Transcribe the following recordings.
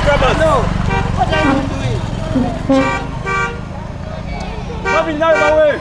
Brothers. No. What are you doing? Marvin, now my way.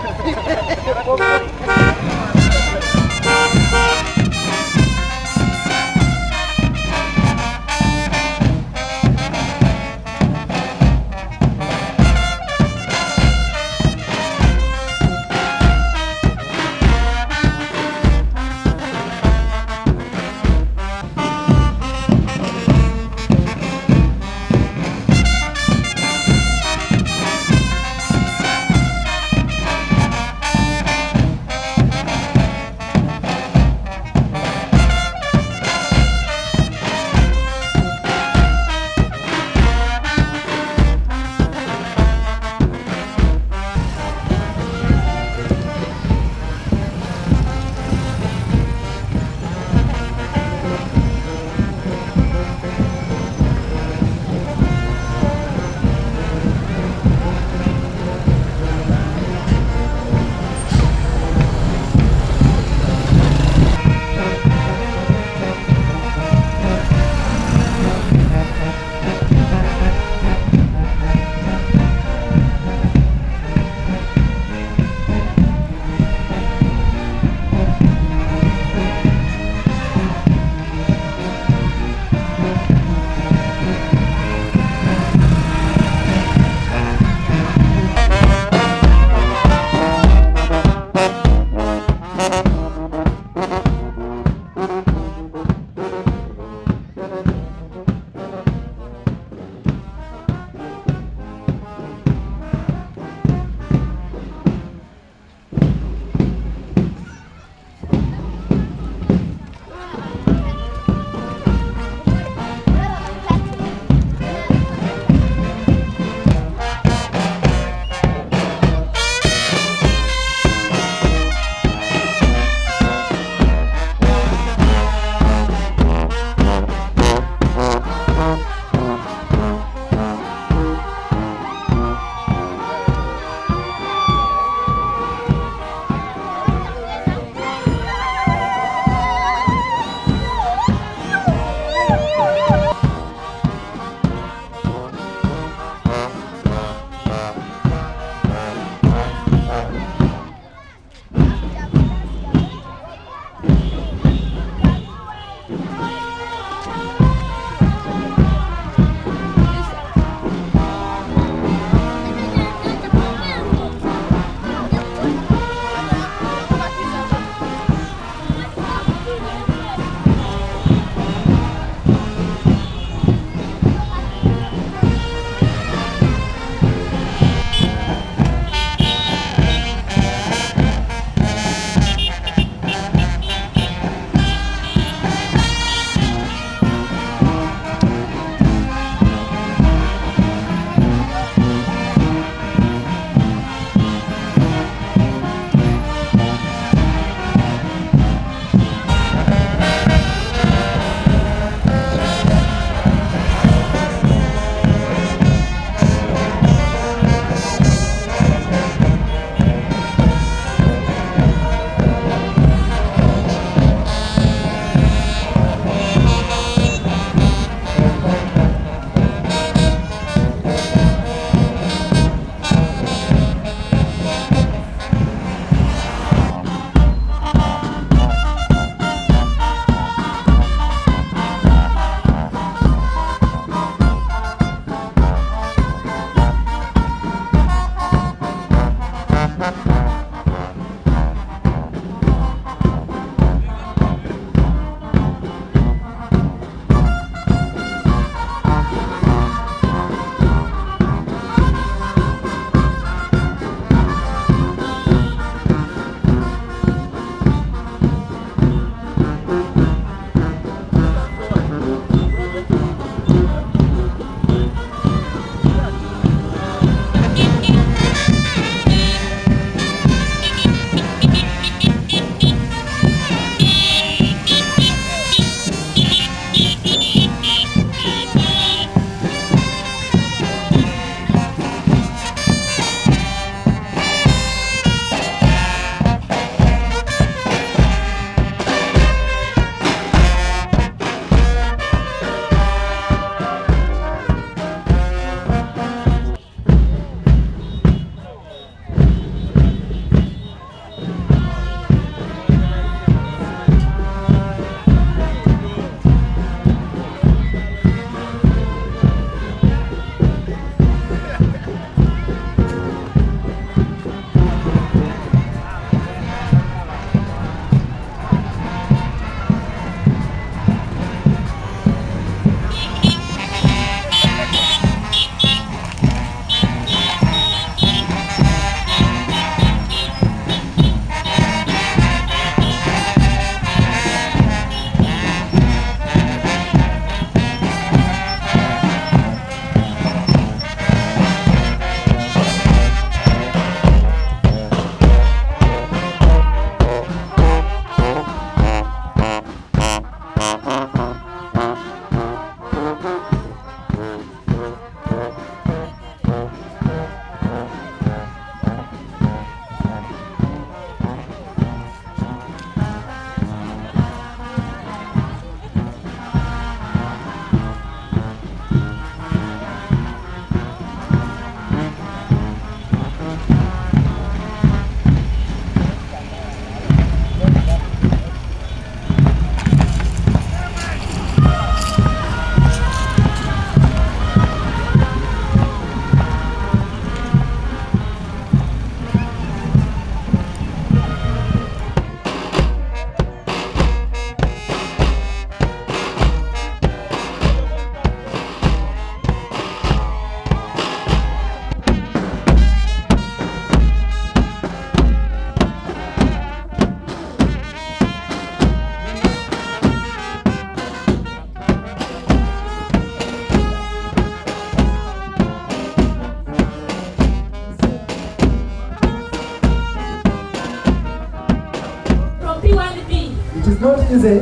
is not easy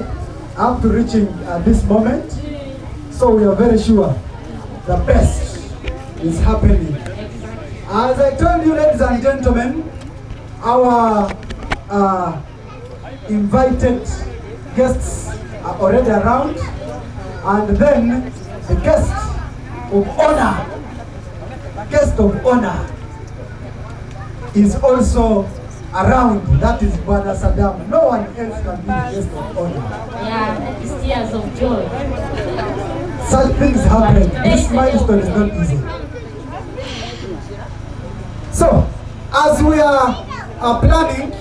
up to reaching this moment. So we are very sure the best is happening. As I told you, ladies and gentlemen, our invited guests are already around, and then the guest of honor is also around. That is Brother Sadam. No one else can be the guest of honor. Yeah, it's tears of joy. Such things happen. This milestone is not easy. So, as we are planning,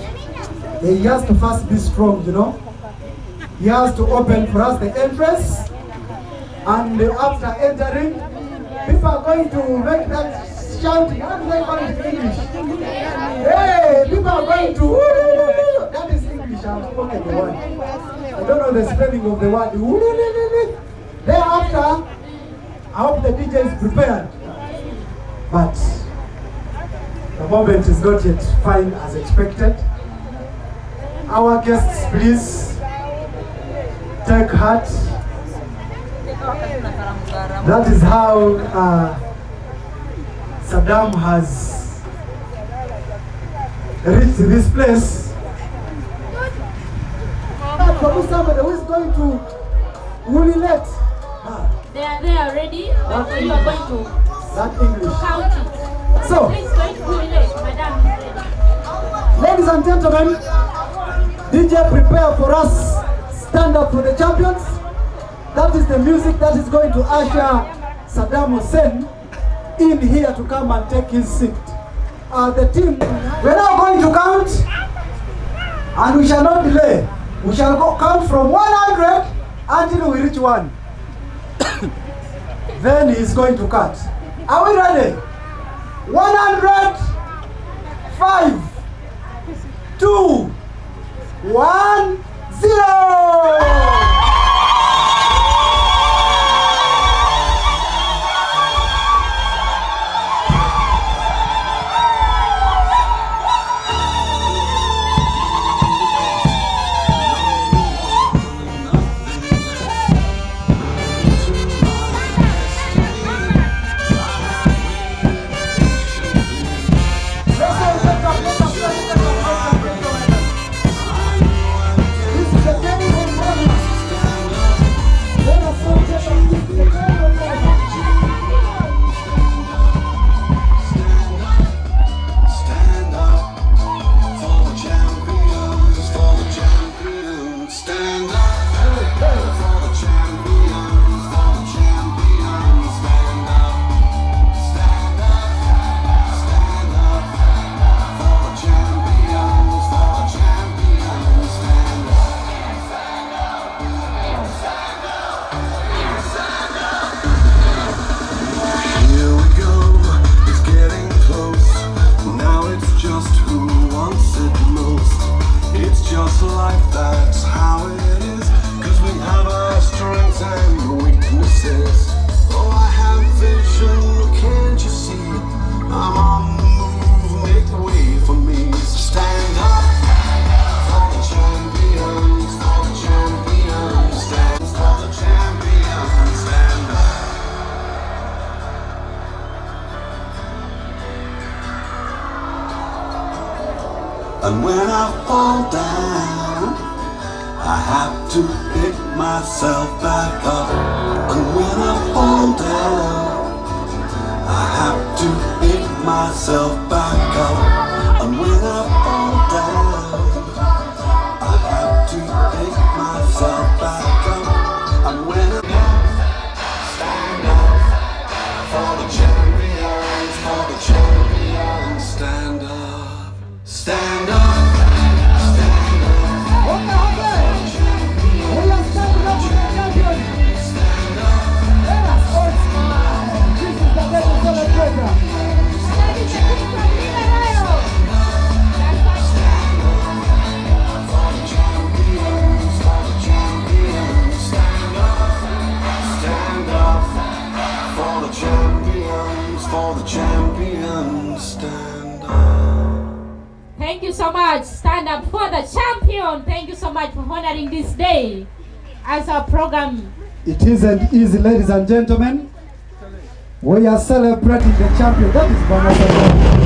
he has to first be strong, you know. He has to open for us the entrance, and after entering, people are going to make that shouting. How do they call it in English? Hey, people are going to, that is English, I've spoken the word. I don't know the spelling of the word. Thereafter, I hope the DJ is prepared. But the moment is not yet fine as expected. Our guests, please take heart. That is how Sadam has reached this place. Somebody who is going to Wulilet. They are there already. You are going to that English. count it. So, please going to relate. Madam is ready. Ladies and gentlemen, DJ prepare for us. Stand up for the champions. That is the music that is going to usher Sadam Hussein in here to come and take his seat. The team, we're now going to count, and we shall not delay. We shall count from 100 until we reach 1. Then he's going to cut. Are we ready? 100, 5, 2, 1, 0. And when I fall down, I have to pick myself back up. And when I fall down, I have to pick myself back up. And when I fall down, I have to pick myself back up. And when I stand up for the champions, for the champions, stand up, stand up. Thank Thank you so much. Stand up for the champion. Thank you so much for honoring this day as our program. It isn't easy, ladies and gentlemen. We are celebrating the champion. That is Bana.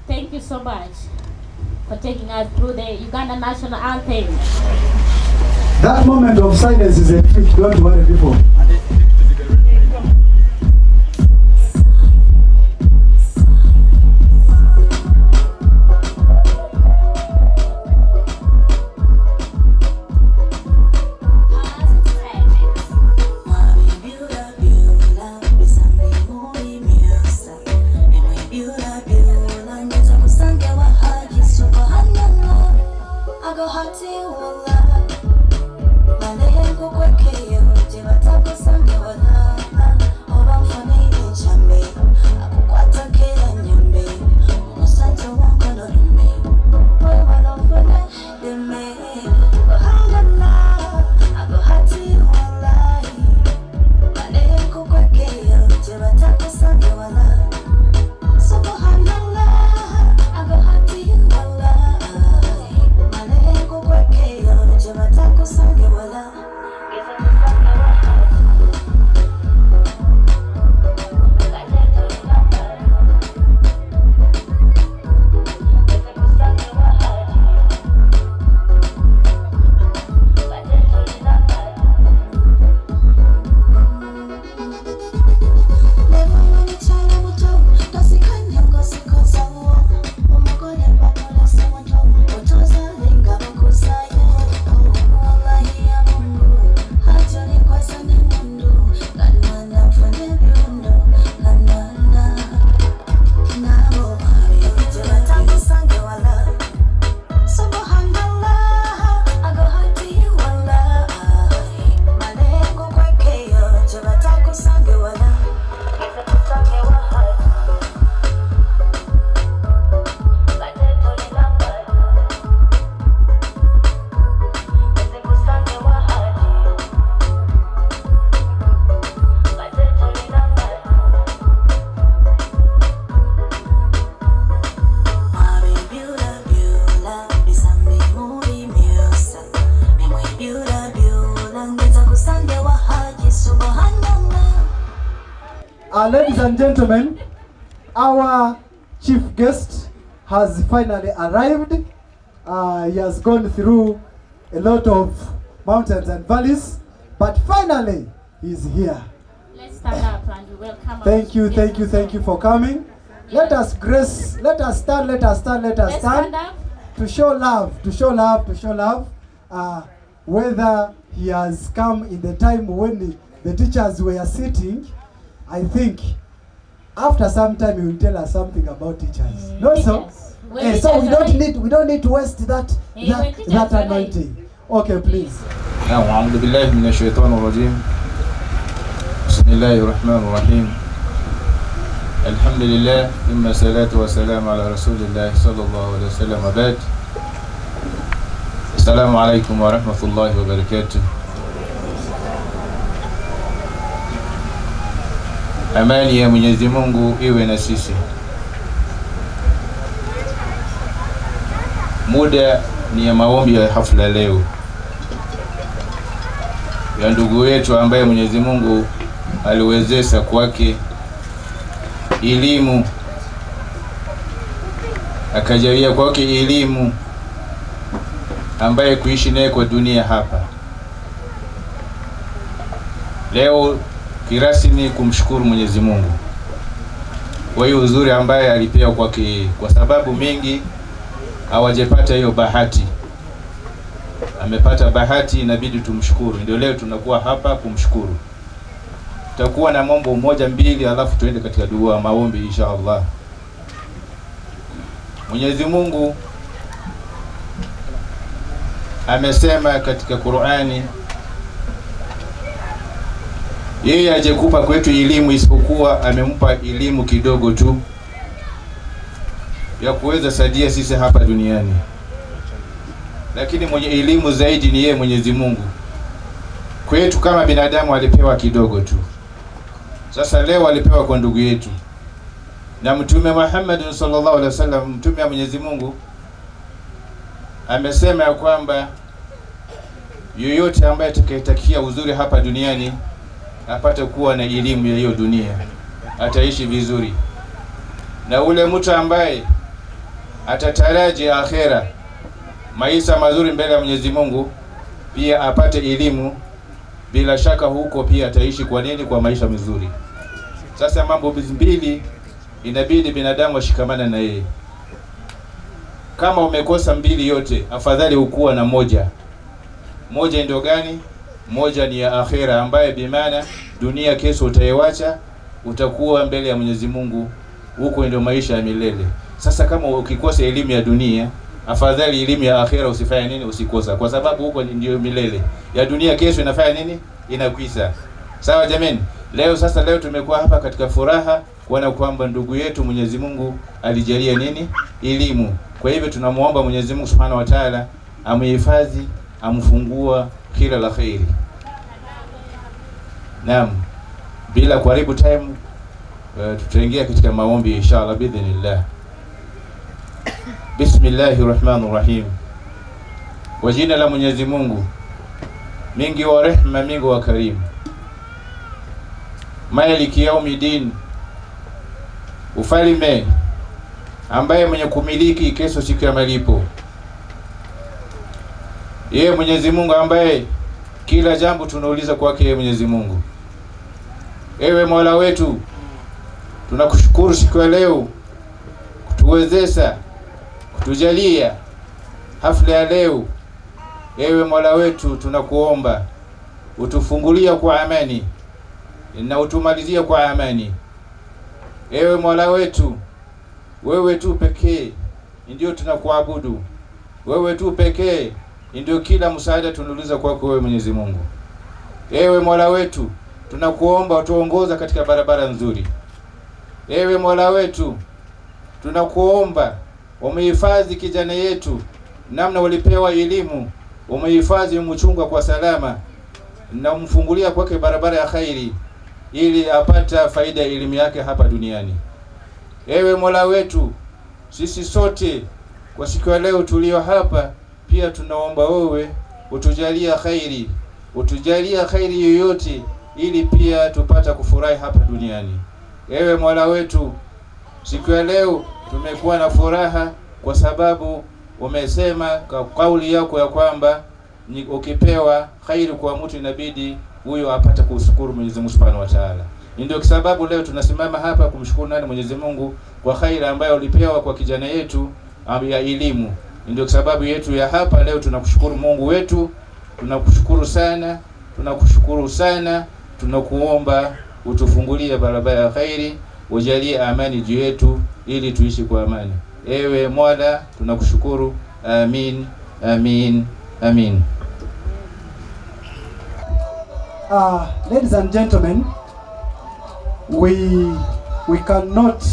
Thank you so much for taking us through the Uganda national anthem. That moment of silence is a treat. Don't worry, people. Ladies and gentlemen, our chief guest has finally arrived. He has gone through a lot of mountains and valleys, but finally he's here. Let's stand up and welcome. Thank you for coming. Let us stand, let us stand up. to show love, whether he has come in the time when the teachers were sitting. I think after some time he will tell us something about teachers. No, so so we don't need to waste that anointing. Okay, please. أعوذ بالله من الشيطان الرجيم. بسم الله الرحمن الرحيم. الحمد لله ثم الصلاة والسلام على رسول الله صلى الله عليه وسلم وبعد. السلام عليكم ورحمة الله وبركاته. Amani ya Mwenyezi Mungu iwe na sisi. Muda ni ya maombi ya hafla leo ya ndugu wetu ambaye Mwenyezi Mungu aliwezesha kwake elimu, akajalia kwake elimu ambaye kuishi naye kwa dunia hapa. Leo kirasmi kumshukuru Mwenyezi Mungu kwa hiyo uzuri ambaye alipewa kwake, kwa sababu mengi hawajapata hiyo bahati. Amepata bahati, inabidi tumshukuru. Ndio leo tunakuwa hapa kumshukuru. Tutakuwa na mambo moja mbili alafu tuende katika dua maombi inshallah. Mwenyezi Mungu amesema katika Qur'ani, yeye hajekupa kwetu elimu isipokuwa amempa elimu kidogo tu ya kuweza saidia sisi hapa duniani. Lakini mwenye elimu zaidi ni yeye Mwenyezi Mungu. Kwetu kama binadamu alipewa kidogo tu. Sasa leo alipewa kwa ndugu yetu. Na Mtume Muhammad sallallahu alaihi wasallam, mtume wa Mwenyezi Mungu, amesema ya kwamba yoyote ambaye atakayetakia uzuri hapa duniani apate kuwa na elimu ya hiyo dunia, ataishi vizuri. Na ule mtu ambaye atataraji akhera, maisha mazuri mbele ya Mwenyezi Mungu, pia apate elimu, bila shaka huko pia ataishi kwa nini? Kwa maisha mazuri. Sasa mambo mbili inabidi binadamu ashikamane na yeye. Kama umekosa mbili yote, afadhali ukuwa na moja. Moja ndio gani? Moja ni ya akhera, ambaye bimaana dunia kesho utaiacha, utakuwa mbele ya Mwenyezi Mungu, huko ndio maisha ya milele. Sasa kama ukikosa elimu ya dunia, afadhali elimu ya akhera usifanye nini? Usikosa, kwa sababu huko ndio milele. Ya dunia kesho inafanya nini? Inakuisa. Sawa jameni? Leo tumekuwa hapa katika furaha kuona kwamba ndugu yetu Mwenyezi Mungu alijalia nini? Elimu. Kwa hivyo tunamuomba Mwenyezi Mungu Subhanahu wa Ta'ala amhifadhi, amfungua kila la khairi. Naam. Bila kuharibu time, tutaingia katika maombi inshallah bidhnillah. Bismillahirrahmanirrahim. Kwa jina la Mwenyezi Mungu mingi wa rehema, mingi wa karimu. Maliki yaumiddin, ufalme ambaye mwenye kumiliki kesho siku ya malipo. Yeye Mwenyezi Mungu ambaye kila jambo tunauliza kwake yeye Mwenyezi Mungu. Ewe Mola wetu, tunakushukuru siku ya leo kutuwezesha, kutujalia hafla ya leo. Ewe Mola wetu, tunakuomba utufungulia kwa amani na utumalizia kwa amani. Ewe Mola wetu, wewe tu pekee ndio tunakuabudu. Wewe tu pekee ndio kila msaada tunauliza kwako wewe Mwenyezi Mungu. Ewe Mola wetu, tunakuomba utuongoza katika barabara nzuri. Ewe Mola wetu, tunakuomba umehifadhi kijana yetu, namna walipewa elimu, umehifadhi umchunga kwa salama na umfungulia kwake barabara ya khairi ili apata faida ya elimu yake hapa duniani. Ewe Mola wetu, sisi sote kwa siku ya leo tulio hapa pia tunaomba wewe utujalia khairi, utujalia khairi yoyote ili pia tupata kufurahi hapa duniani. Ewe Mola wetu, siku ya leo tumekuwa na furaha kwa sababu umesema kwa kauli yako ya kwamba ukipewa khairi kwa mtu inabidi huyo apate kushukuru Mwenyezi Mungu Subhanahu wa Ta'ala. Ndio kwa sababu leo tunasimama hapa kumshukuru nani? Mwenyezi Mungu kwa khairi ambayo ulipewa kwa kijana yetu ya elimu. Ndio sababu yetu ya hapa leo. Tunakushukuru Mungu wetu, tunakushukuru sana, tunakushukuru sana. Tunakuomba utufungulie barabara ya khairi, ujalie amani juu yetu ili tuishi kwa amani. Ewe Mola, tunakushukuru. Amin, amin, amin. Ladies and gentlemen, we cannot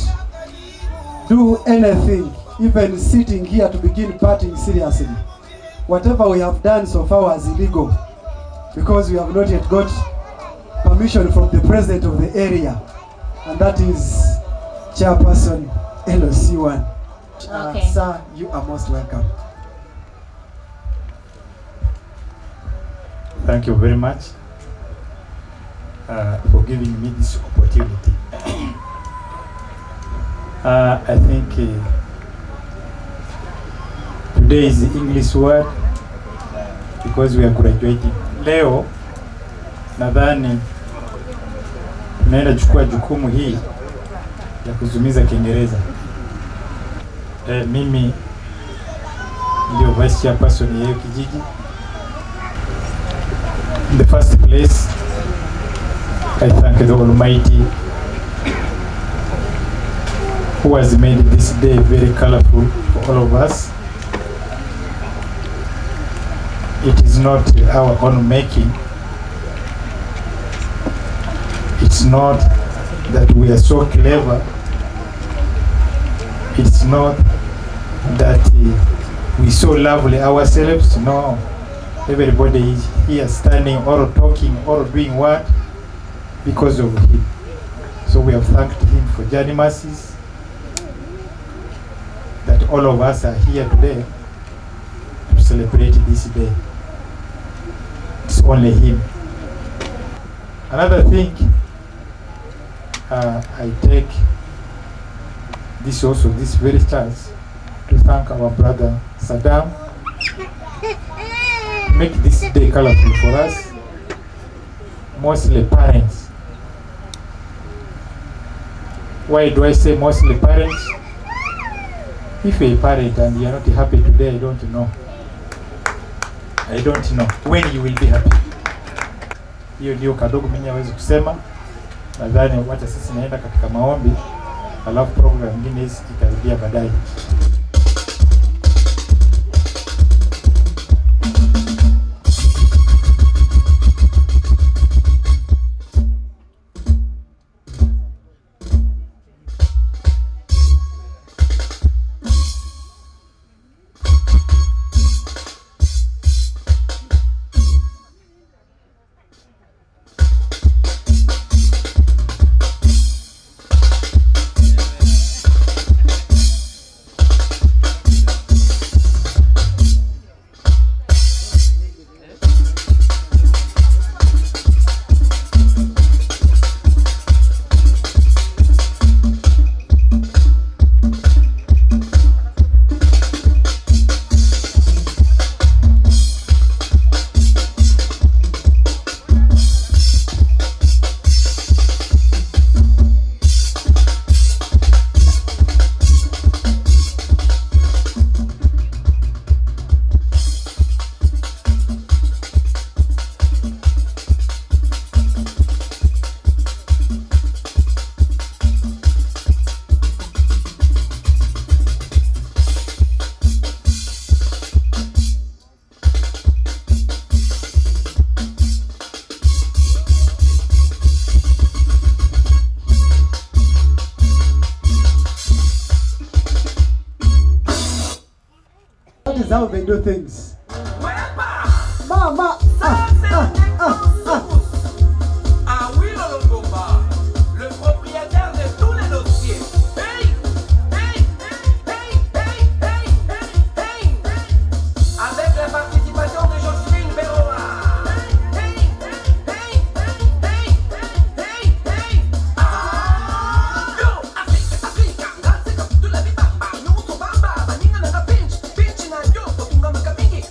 do anything, even sitting here, to begin partying seriously. Whatever we have done so far was illegal, because we have not yet got permission from the president of the area, and that is Chairperson LOC1. Okay. Sir, you are most welcome. Thank you very much for giving me this opportunity. I think today is the English word because we are graduating. Leo nadhani tunaenda chukua jukumu hii ya kuzumiza Kiingereza. Mimi ndio vice chairperson ya kijiji. In the first place, I thank the Almighty who has made this day very colorful for all of us. It is not our own making. It's not that we are so clever. It's not that we so lovely ourselves. No. Everybody is here standing or talking or doing what? Because of him. So we have thanked him for journey mercies, that all of us are here today to celebrate this day. It's only him. Another thing, I take this very chance to thank our brother Sadam. Make this day colorful for us, mostly parents. Why do I say mostly parents? If you're a parent and you're not happy today, I don't know. I don't know when you will be happy. Hiyo ndio kadogo mimi naweza kusema. Nadhani wacha sisi naenda katika maombi, alafu program nyingine hizi itarudia baadaye. That is how they do things. Mama. Le propriétaire de tous les dossiers. Hey, hey, hey, hey, hey, hey, hey, avec la participation de Josephine Béroa. Hey, hey, hey, hey, hey, hey. Yo, Africa, Africa, tu la vi bamba, no so bamba, baninga na pinch na yo, kotunga makapingi.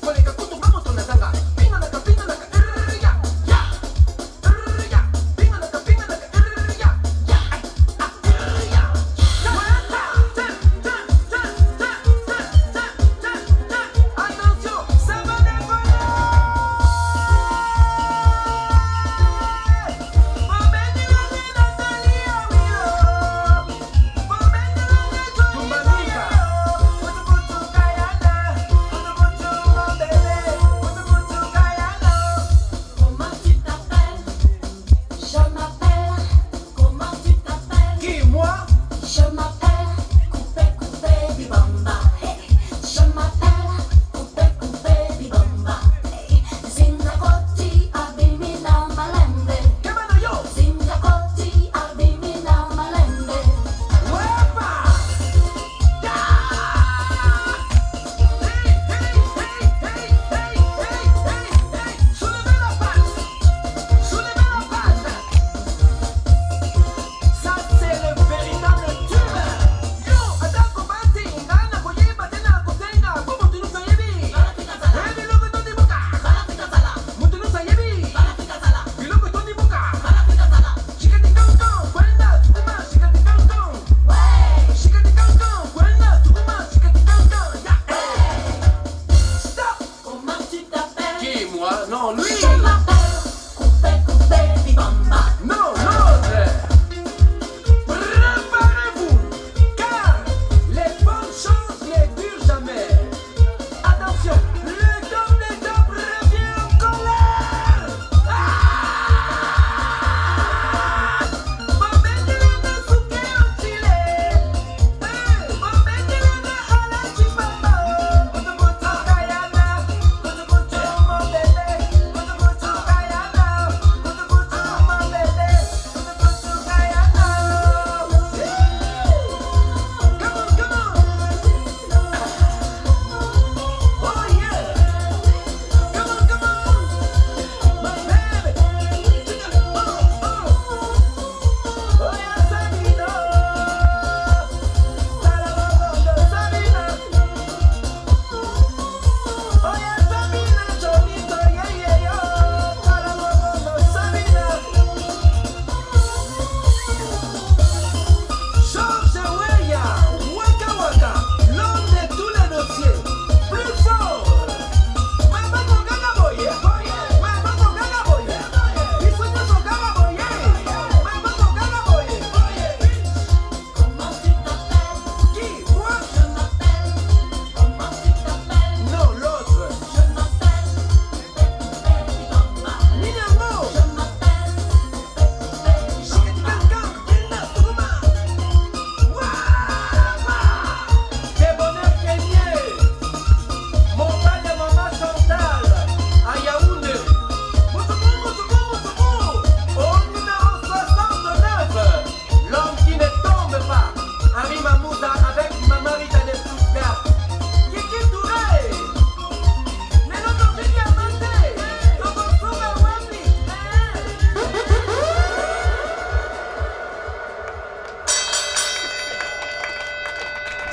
non, lui. Non, l'autre. Préparez-vous, car les bonnes choses ne durent jamais. Attention, le double revient en colère.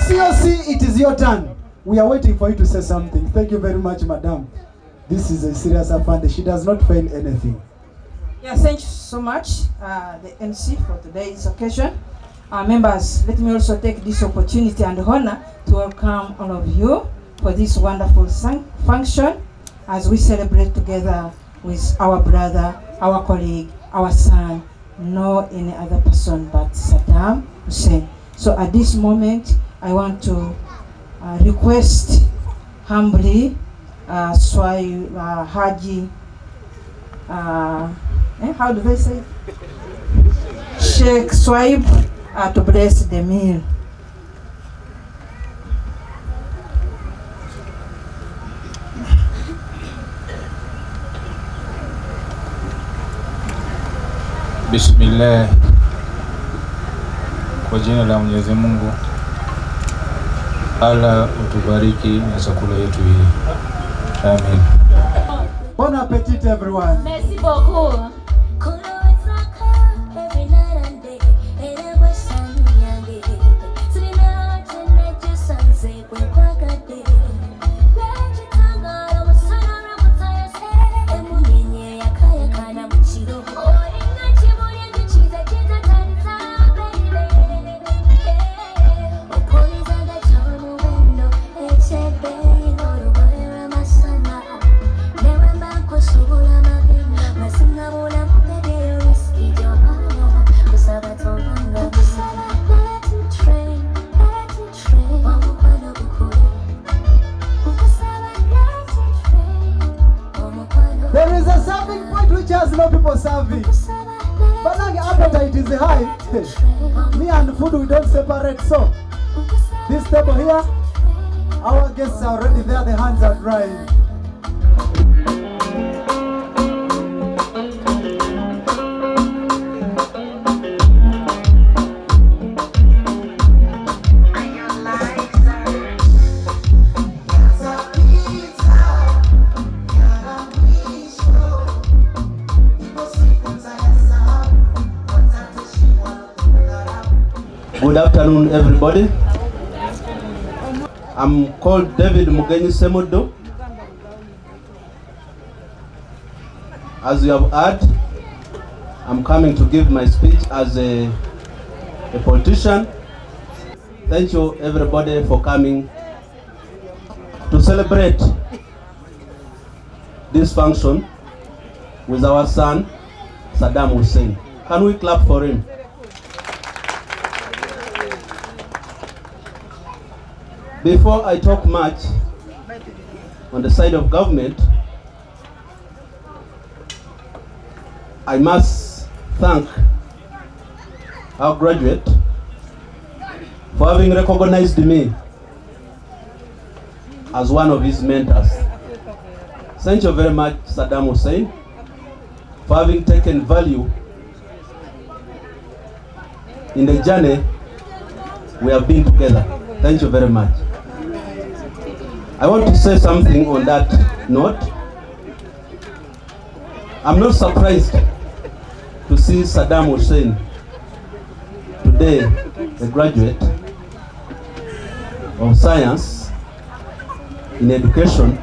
COC, it is your turn. We are waiting for you to say something. Thank you very much, madam. This is a serious affair. She does not fail anything. Yeah, thank you so much, the MC, for today's occasion. Members, let me also take this opportunity and honor to welcome all of you for this wonderful function as we celebrate together with our brother, our colleague, our son, no any other person but Sadam Hussein. So at this moment, I want to request humbly Haji, how do they say? Sheikh Swaib to bless the meal. Bismillah, kwa jina la Mwenyezi Mungu. Allah utubariki na chakula yetu hii. Amen. Bon appetit everyone. Merci beaucoup. There is a serving point which has no people serving. But now the appetite is high. Me and food, we don't separate. So, this table here, our guests are already there, the hands are drying. Good afternoon, everybody. I'm called David Mugenyi Semodo. As you have heard, I'm coming to give my speech as a politician. Thank you, everybody, for coming to celebrate this function with our son, Sadam Hussein. Can we clap for him? Before I talk much on the side of government, I must thank our graduate for having recognized me as one of his mentors. Thank you very much, Sadam Hussein, for having taken value in the journey we have been together. Thank you very much. I want to say something on that note. I'm not surprised to see Sadam Hussein today, a graduate of science in education.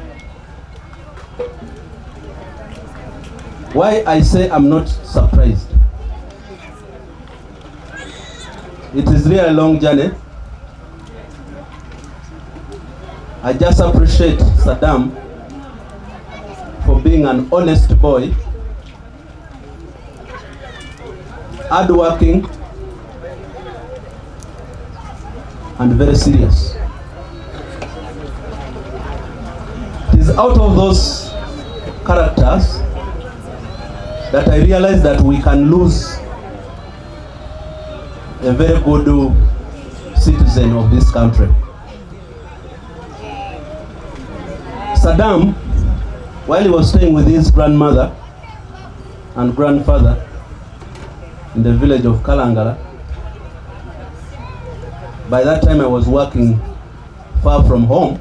Why I say I'm not surprised? It is really a long journey. I just appreciate Sadam for being an honest boy, hardworking, and very serious. It is out of those characters that I realize that we can lose a very good citizen of this country. Sadam, while he was staying with his grandmother and grandfather in the village of Kalangala, by that time I was working far from home,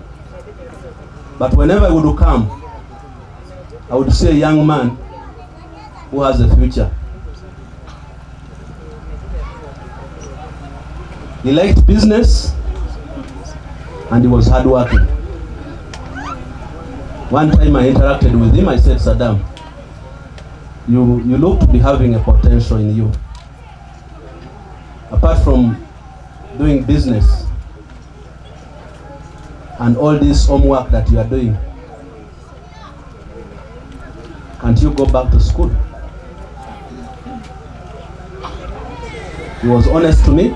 but whenever I would come, I would see a young man who has a future. He liked business and he was hardworking. One time I interacted with him, I said, Sadam, you look to be having a potential in you. Apart from doing business and all this homework that you are doing, can't you go back to school? He was honest to me.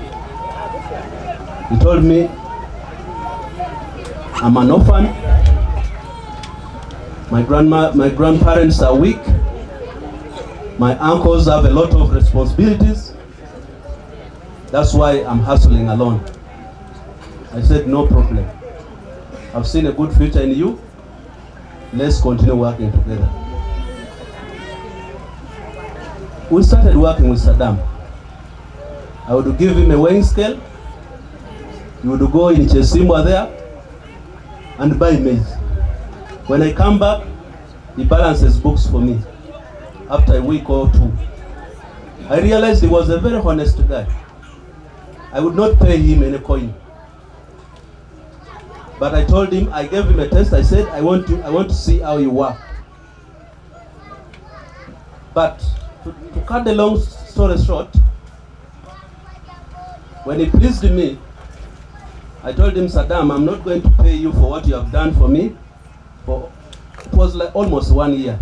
He told me, I'm an orphan. My grandparents are weak. My uncles have a lot of responsibilities. That's why I'm hustling alone. I said, no problem. I've seen a good future in you. Let's continue working together. We started working with Sadam. I would give him a weighing scale. He would go in Chesimwa there and buy maize. When I come back, he balances books for me after a week or two. I realized he was a very honest guy. I would not pay him any coin. But I told him, I gave him a test. I said, I want to see how you work. But to cut the long story short, when he pleased me, I told him, Sadam, I'm not going to pay you for what you have done for me. It was like almost 1 year.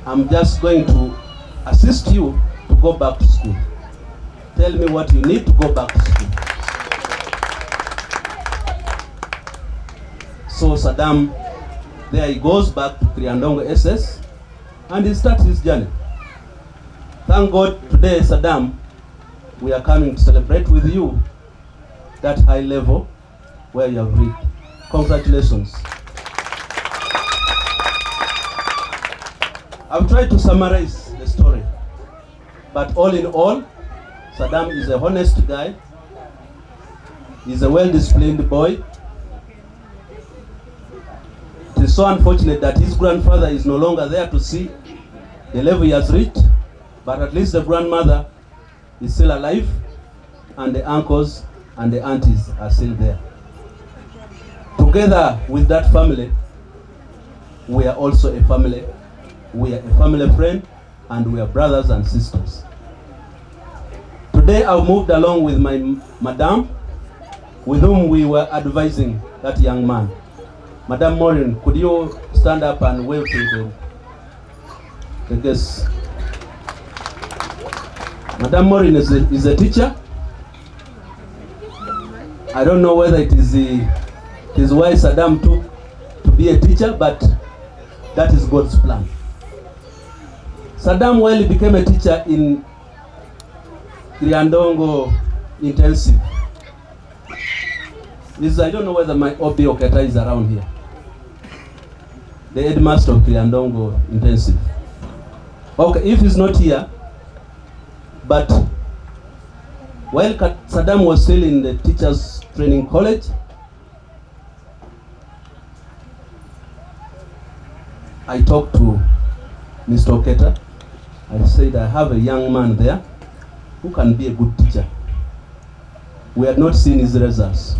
I'm just going to assist you to go back to school. Tell me what you need to go back to school. So Sadam, there he goes back to Kriandongo SS and he starts his journey. Thank God today, Sadam, we are coming to celebrate with you that high level where you have reached. Congratulations. I've tried to summarize the story, but all in all, Sadam is a honest guy. He's a well-disciplined boy. It is so unfortunate that his grandfather is no longer there to see the level he has reached, but at least the grandmother is still alive, and the uncles and the aunties are still there. Together with that family, we are also a family. We are a family friend, and we are brothers and sisters. Today I've moved along with my madam, with whom we were advising that young man. Madam Morin, could you stand up and wave to the guests? Madam Morin is a teacher. I don't know whether it is why Sadam took to be a teacher, but that is God's plan. Sadam, while he became a teacher in Kriandongo Intensive, I don't know whether my Obi Oketa is around here. The headmaster of Kriandongo Intensive. Okay, if he's not here, but while Sadam was still in the teachers training college, I talked to Mr. Oketa. I said, I have a young man there who can be a good teacher. We had not seen his results.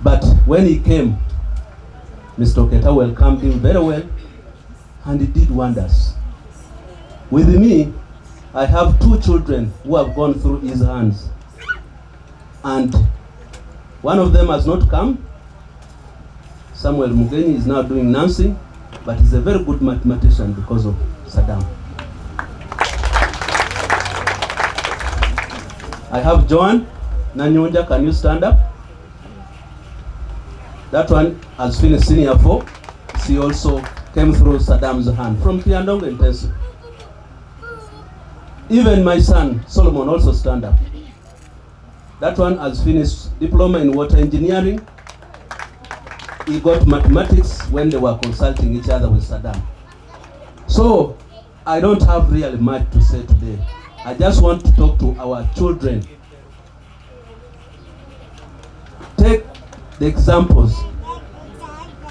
But when he came, Mr. Oketa welcomed him very well, and he did wonders. With me, I have 2 children who have gone through his hands. And one of them has not come. Samuel Mugeni is now doing nursing, but he's a very good mathematician because of Sadam. I have John Nanyonja, can you stand up? That one has finished senior 4. She also came through Sadam's hand from Kriandongo Intensive. Even my son, Solomon, also stand up. That one has finished diploma in water engineering. He got mathematics when they were consulting each other with Sadam. So, I don't have really much to say today. I just want to talk to our children. Take the examples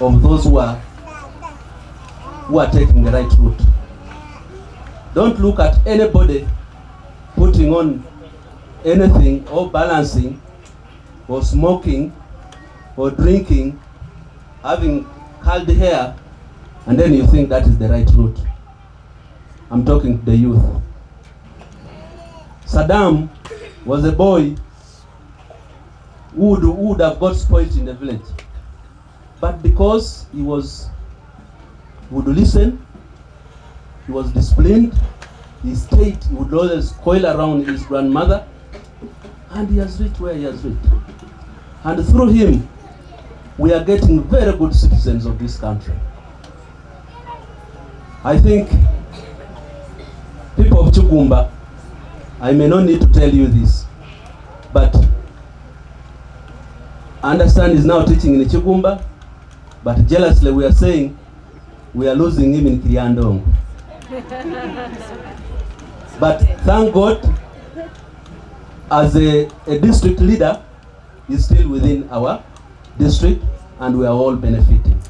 of those who are taking the right route. Don't look at anybody putting on anything or balancing or smoking or drinking, having curled hair, and then you think that is the right route. I'm talking to the youth. Sadam was a boy who would have got spoiled in the village. But because he would listen, he was disciplined, he stayed, he would always coil around his grandmother, and he has reached where he has reached. And through him, we are getting very good citizens of this country. I think, people of Chugumba, I may not need to tell you this, but I understand he's now teaching in Chugumba, but jealously we are saying we are losing him in Kriandongo. But thank God, as a district leader, he's still within our district, and we are all benefiting.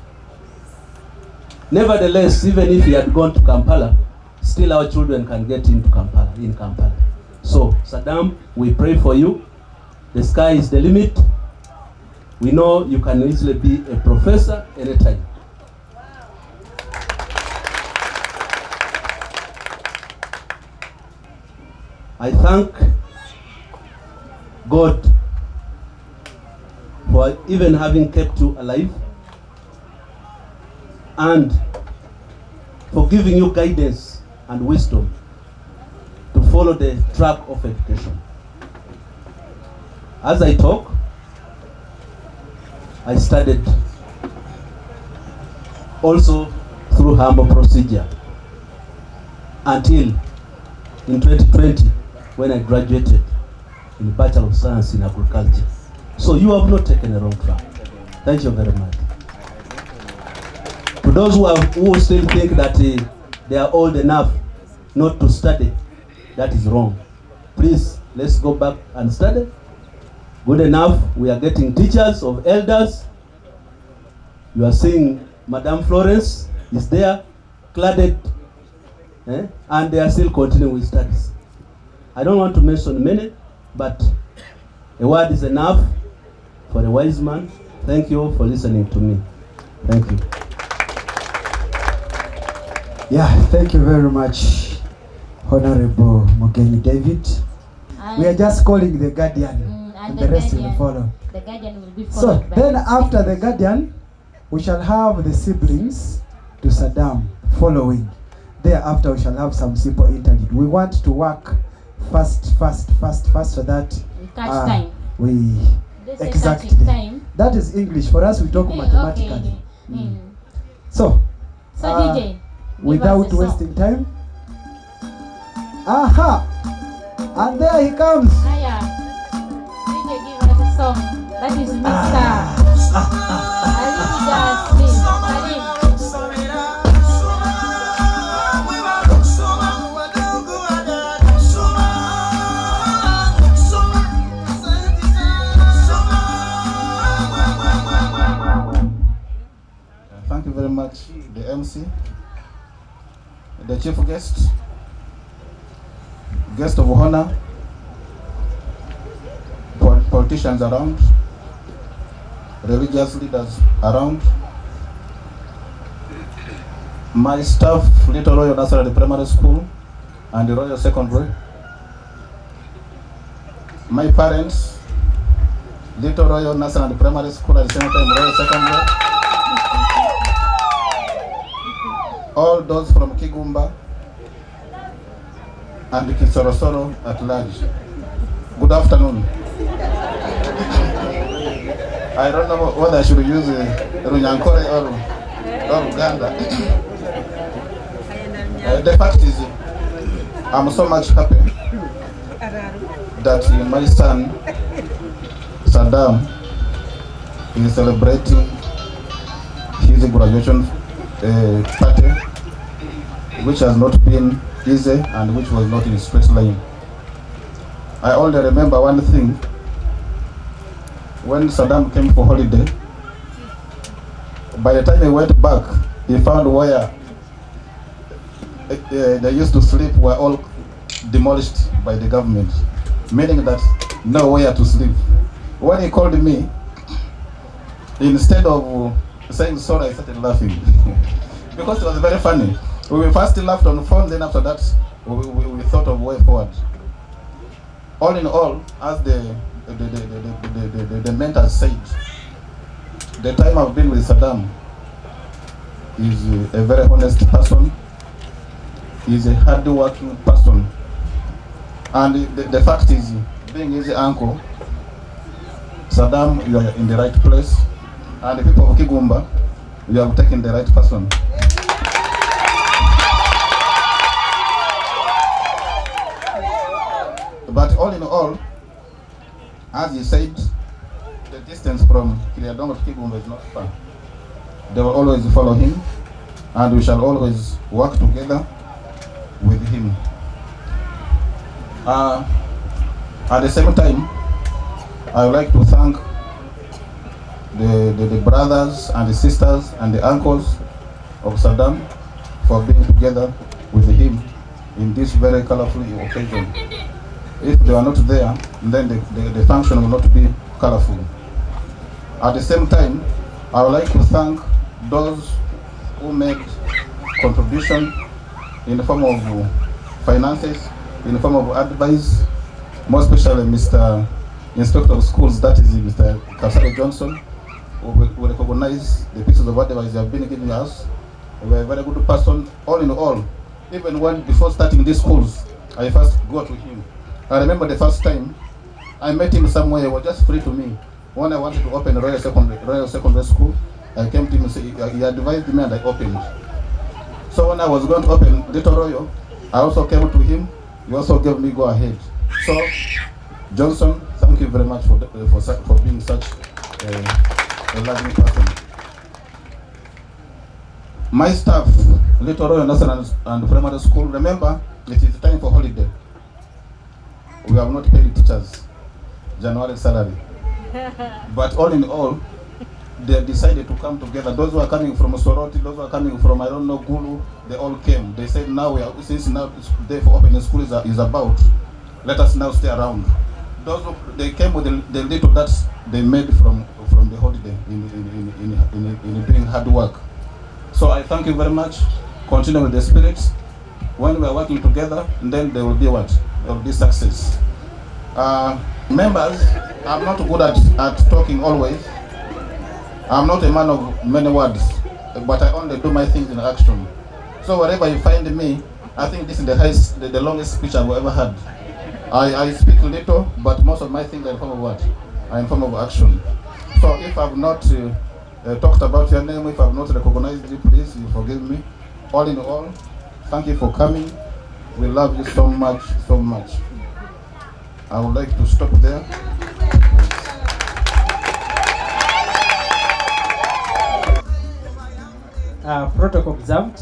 Nevertheless, even if he had gone to Kampala, still our children can get into Kampala, in Kampala. So, Sadam, we pray for you. The sky is the limit. We know you can easily be a professor anytime. I thank God for even having kept you alive and for giving you guidance and wisdom to follow the track of education. As I talk, I studied also through humble procedure until in 2020 when I graduated in Bachelor of Science in Agriculture. So you have not taken a wrong track. Thank you very much. To those who still think that they are old enough not to study, that is wrong. Please, let's go back and study. Good enough, we are getting teachers of elders. You are seeing Madame Florence is there, cladded, and they are still continuing with studies. I don't want to mention many, but a word is enough for a wise man. Thank you for listening to me. Thank you. Yeah, thank you very much, Honorable Mugenyi David. We are just calling the guardian. and the rest will follow. The guardian will be So followed by then after the guardian, we shall have the siblings to Sadam following. Thereafter we shall have some simple interlude. We want to work fast so that we catch time. we They say exactly. catching time. That is English. For us we talk Okay, mathematically. okay. So So DJ, give without us a song. wasting time. Aha! And there he comes. Aya, DJ, give us a song. That is Mr. Salim. Thank you very much, the MC, the chief guest of honor, politicians around, religious leaders around, my staff, Little Royal Nursery Primary School and the Royal Secondary, my parents, Little Royal Nursery Primary School at the same time Royal Secondary, all those from Kigumba and Kisorosoro at large. Good afternoon. I don't know whether I should use Runyankore or Uganda. The fact is, I'm so much happy that my son, Sadam, is celebrating his graduation party, which has not been easy and which was not in a straight line. I only remember one thing. When Sadam came for holiday, by the time he went back, he found where they used to sleep were all demolished by the government, meaning that nowhere to sleep. When he called me, instead of saying sorry, I started laughing because it was very funny. We first laughed on the phone, then after that, we thought of way forward. All in all, as the mentors said, the time I've been with Sadam is a very honest person, he's a hard-working person, and the fact is, being his uncle, Sadam, you are in the right place, and the people of Kigumba, you have taken the right person. But all in all, as he said, the distance from Kiliadongo to Kigumba is not far. They will always follow him, and we shall always work together with him. At the same time, I would like to thank the brothers and the sisters and the uncles of Sadam for being together with him in this very colorful occasion. If they are not there, then the function will not be colorful. At the same time, I would like to thank those who made contribution in the form of finances, in the form of advice, more especially Mr. Inspector of Schools, that is Mr. Kasaro Johnson, who recognize the pieces of advice they have been giving us. We are a very good person. All in all, even when before starting these schools, I first go to him. I remember the first time I met him somewhere, he was just free to me. When I wanted to open Royal Secondary School, I came to him and said, he advised me and I opened. So when I was going to open Little Royal, I also came to him, he also gave me go ahead. So, Johnson, thank you very much for being such a loving person. My staff, Little Royal Nursery and Primary School, remember, it is time for holiday. We have not paid teachers January salary. But all in all, they decided to come together. Those who are coming from Soroti, those who are coming from, I don't know, Gulu, they all came. They said, now since now the day for opening school is about, let us now stay around. Those who, they came with the little that they made from the holiday in doing hard work. So I thank you very much. Continue with the spirit. When we are working together, then there will be what? There will be success. Members, I'm not good at talking always. I'm not a man of many words, but I only do my things in action. So wherever you find me, I think this is the longest speech I've ever had. I speak little, but most of my things are in form of what? Are in form of action. So if I've not talked about your name, if I've not recognized you, please you forgive me. All in all, thank you for coming. We love you so much, so much. I would like to stop there. Protocol observed.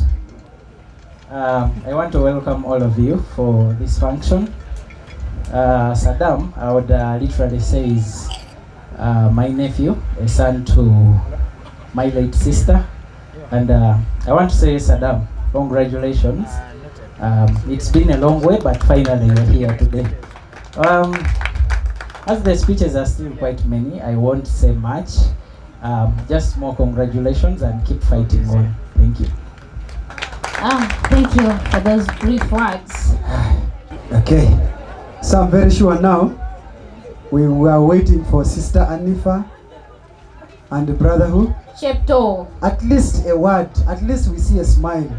I want to welcome all of you for this function. Sadam, I would literally say, is my nephew, a son to my late sister. And I want to say, Sadam, congratulations. It's been a long way, but finally you're here today. As the speeches are still quite many, I won't say much. Just more congratulations and keep fighting on. Thank you. Thank you for those brief words. Okay, so I'm very sure now we were waiting for Sister Anifa and the brother who? Chepto. At least a word, at least we see a smile.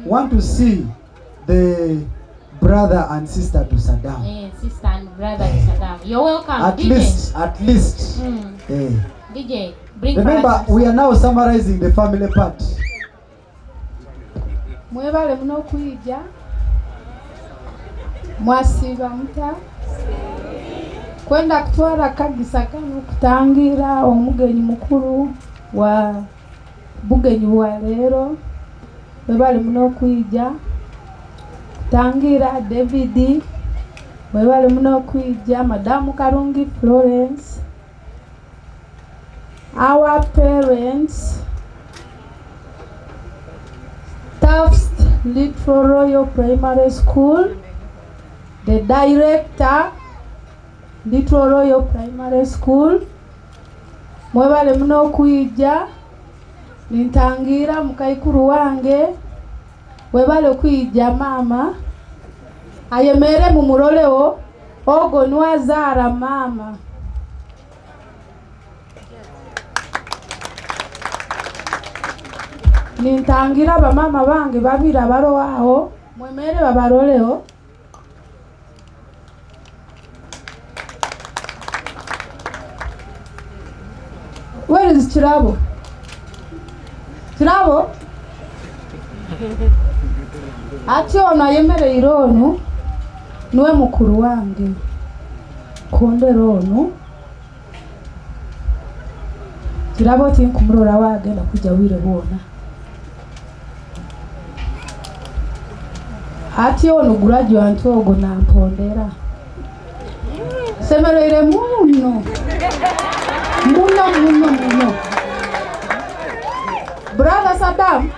Want to see the brother and sister to Sadam. Sister and brother to Sadam. You're welcome. At DJ. least. DJ, bring remember, we are now summarizing the family part. Mwebale muno kuija mwasiba mta kwenda kutwara kagisa kanu kutangira omugenyi mukuru wa bugenyi wa lero. Mwebale muno kuija kutangira David. Mwebale muno kuija Madamu Karungi Florence. Our parents, Tufts Little Royal Primary School, the director, Little Royal Primary School. Mwebale muno kuija nintangira mukaikuru wange. Mwebale kuija mama ayemere mumuroleo ogo nwazara mama. Nintangira bamama bange babiri abaro aho mwemere babaroleo. Where is Chirabo? Chirabo? Ati ono ayemere ironu niwe mukuru wange konde ronu. Chirabo tinkumurora wagenda kuja wire bona. Ati ono graduate ogo nampondera. Semereire muno. Muno. Brother Sadam,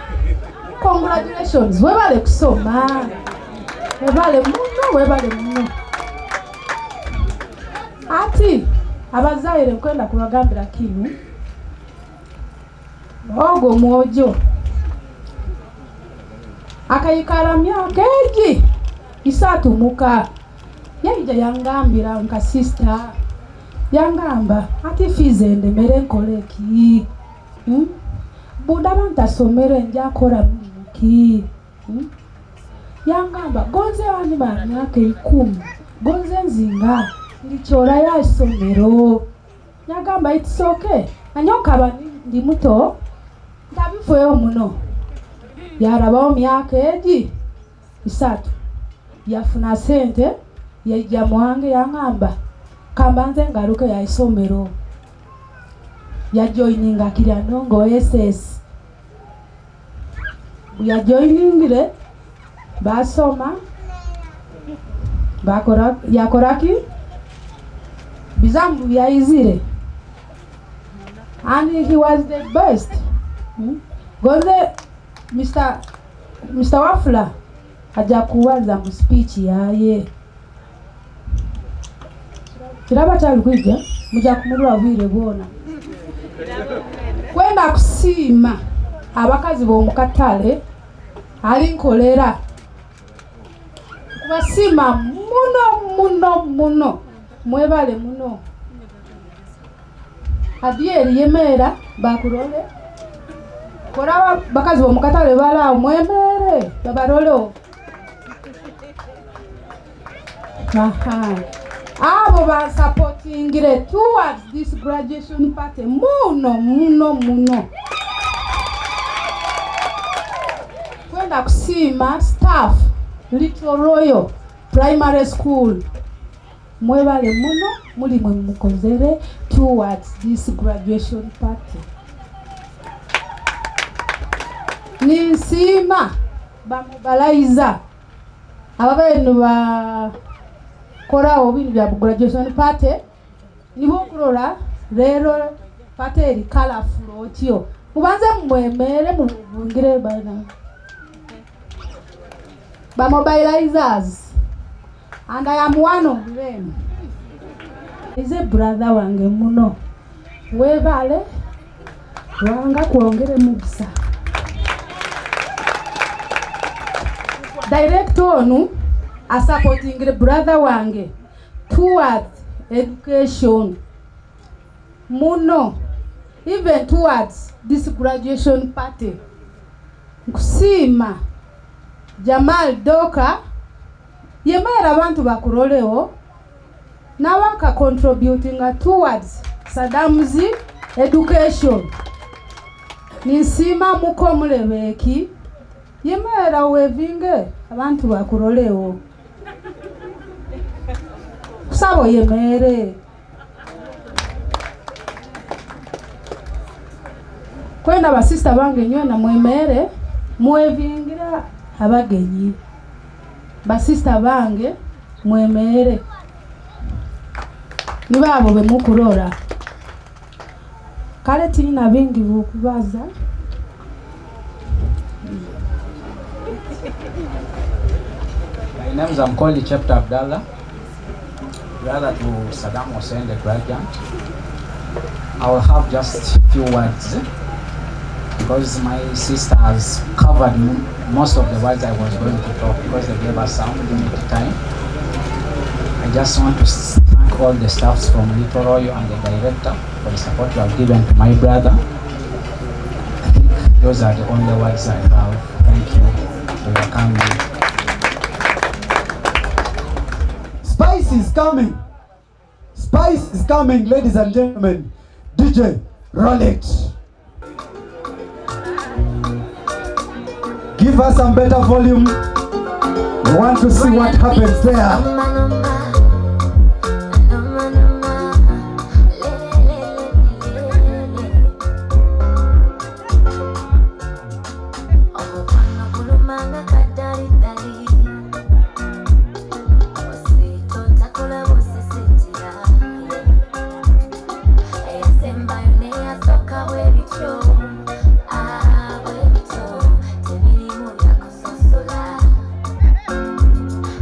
congratulations. Webale kusoma. Webale muno. Ati abazaire kwenda kubagambira kinu. Ogo mwojo. Akayikara myaka egi isatu muka yaija yangambira nka sister yangamba ati fize ndemere nkoleki buda bantasomere njakora miki yangamba gonze wani ba myaka 10 gonze nzinga ndichora ya isomero yangamba it's okay anyoka bani ndi muto ndabifuyo muno. Yarabaho myaka egi isatu yafuna sente yajja mwange yangamba kambanze ngaruke ya isomero ya joininga Kiryandongo SS ya joiningire basoma bakora yakoraki bizambu ya izire and he was the best. Gonze Mr. Wafula haja kuwaza mu speech yaye. Kiraba cyari kwija muja kumurura wire bona. Kwenda kusima abakazi bo mukatale ali nkolera. Kubasima muno. mwebale muno adieri yemera bakurole kora bakazi bomukatale bala mwemere babarolo abo ba supportingire towards this graduation party muno kwenda kusima staff Little Royal Primary School mwebale muno muli mwe mukozere towards this graduation party. Ninsima bamubalaiza ababenu ba korawo bintu bya graduation party nibo kurora rero party eri colorful otyo mubanze mwemere mubungire bana bamobilizers and I am one of them. Is a brother wange muno webale wanga kuongere mugisa director onu a supporting the brother wange towards education muno even towards this graduation party kusima Jamal Doka yemera abantu bakurolewo nawaka contributing towards Sadam's education ninsima muko mulebeki yemera wevinge abantu bakurolewo kusabo yemere kwenda basista bange nyo na mwemere mwevingira abagenyi basista bange mwemere nibabo bemukurora kale tina bingi bukubaza My name is Mkoli Chapter Abdallah, brother to Sadam Hussein the graduate. I will have just few words because my sister has covered most of the words I was going to talk because they gave us some limited time. I just want to thank all the staffs from Little Royal and the director for the support you have given to my brother. I think those are the only words I have. Thank you for your coming. Spice is coming. Spice is coming, ladies and gentlemen. DJ, roll it. Give us some better volume. We want to see what happens there.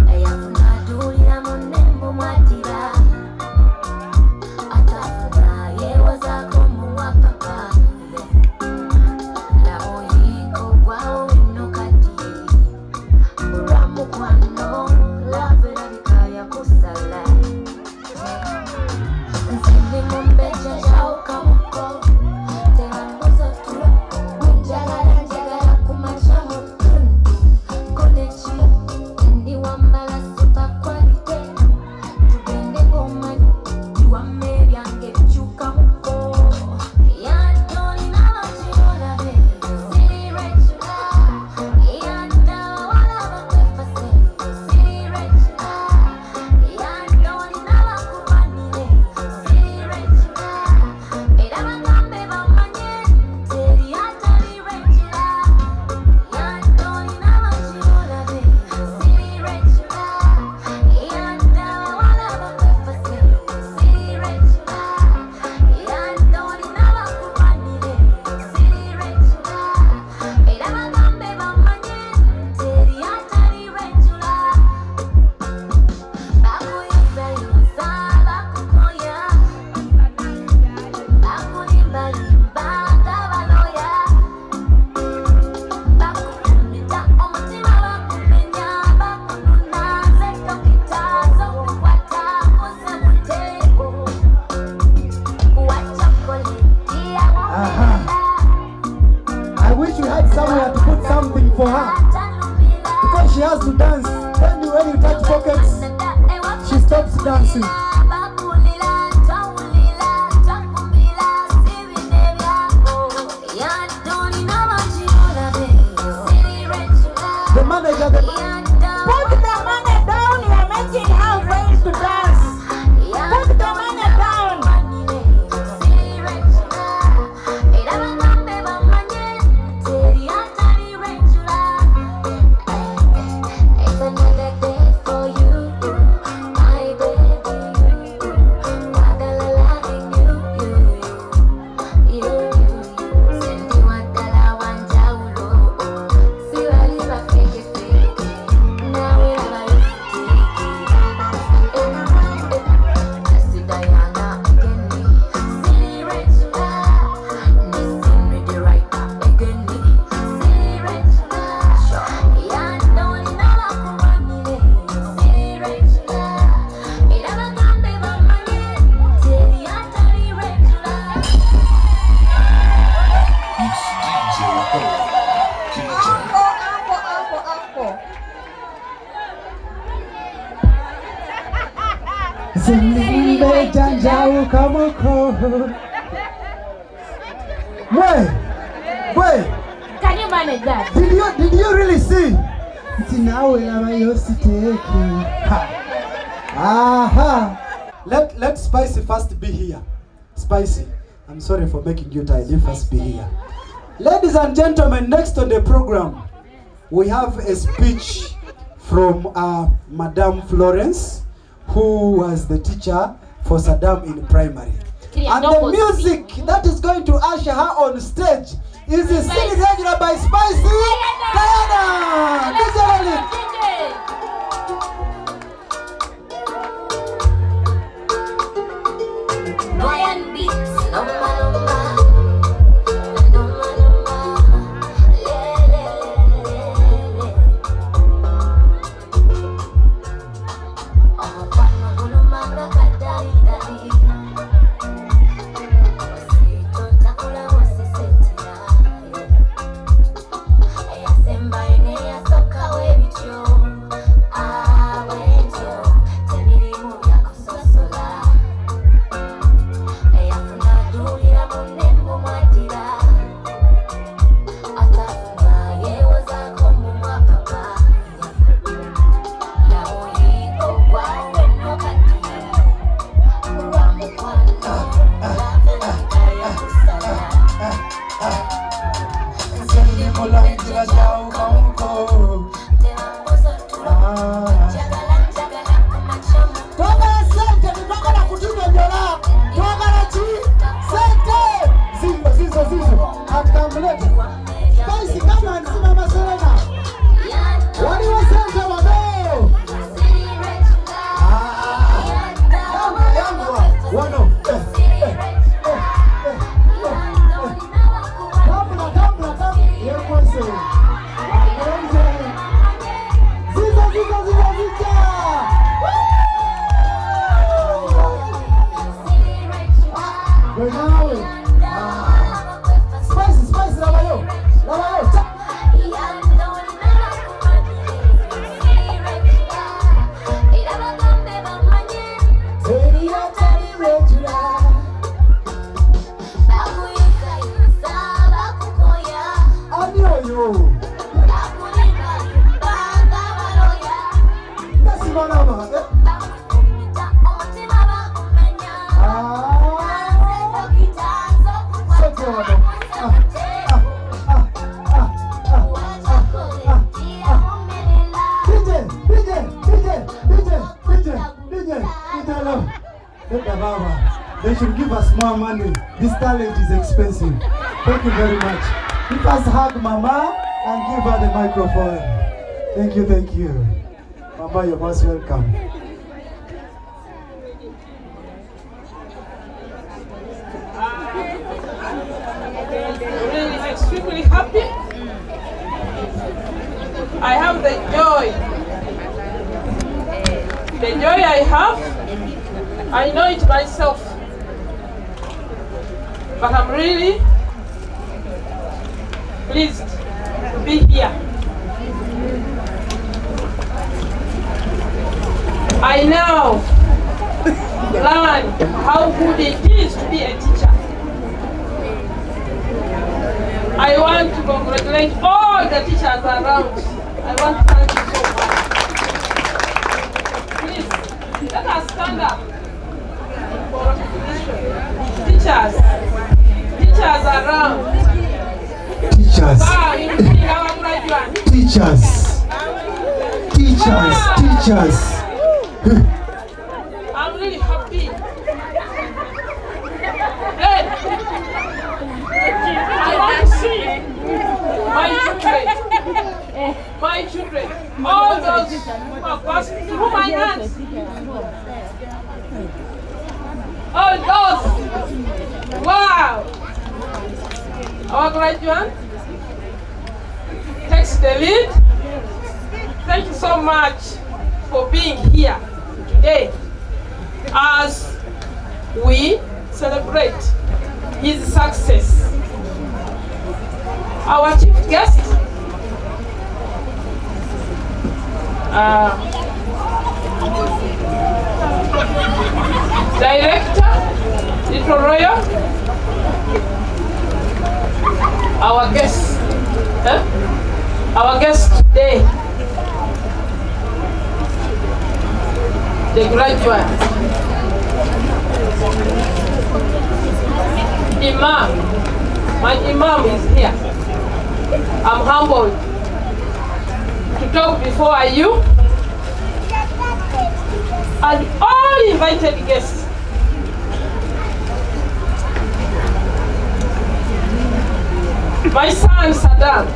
Ella fue una dulce for her. Because she has to dance. When you touch pockets, she stops dancing. The manager, put the money down, you are making her friends to dance. Put the money down. It's another day for you, my baby. Zimbe janja ukamoko. Wait. Can you manage that? Did you really see? Aha. Let Spicy first be here. Spicy, I'm sorry for making you tired. You first be here. Ladies and gentlemen, next on the program, we have a speech from Madame Florence, who was the teacher for Sadam in primary. And the music that is going to usher her on stage is the singing regular by Spicy Diana. Brian Beats, number. They should give us more money. This talent is expensive. Thank you very much. Let us hug Mama and give her the microphone. Thank you. Mama, you're most welcome. Really extremely happy. I have the joy. The joy I have, I know it myself. But I'm really pleased to be here I now learn how good it is to be a teacher. I want to congratulate all the teachers around. I want to thank you so much. Please, let us stand up for recognition. Teachers around. Teachers. Wow, including our graduates. Teachers. I'm really happy. Then, I want to see my children, all those who have passed through my hands, all those, wow, our graduate takes the lead. Thank you so much for being here today as we celebrate his success. Our chief guest, Director, Little Royal, our guest today, the graduate, Imam. My Imam is here. I'm humbled to talk before you and all invited guests. My son Sadam,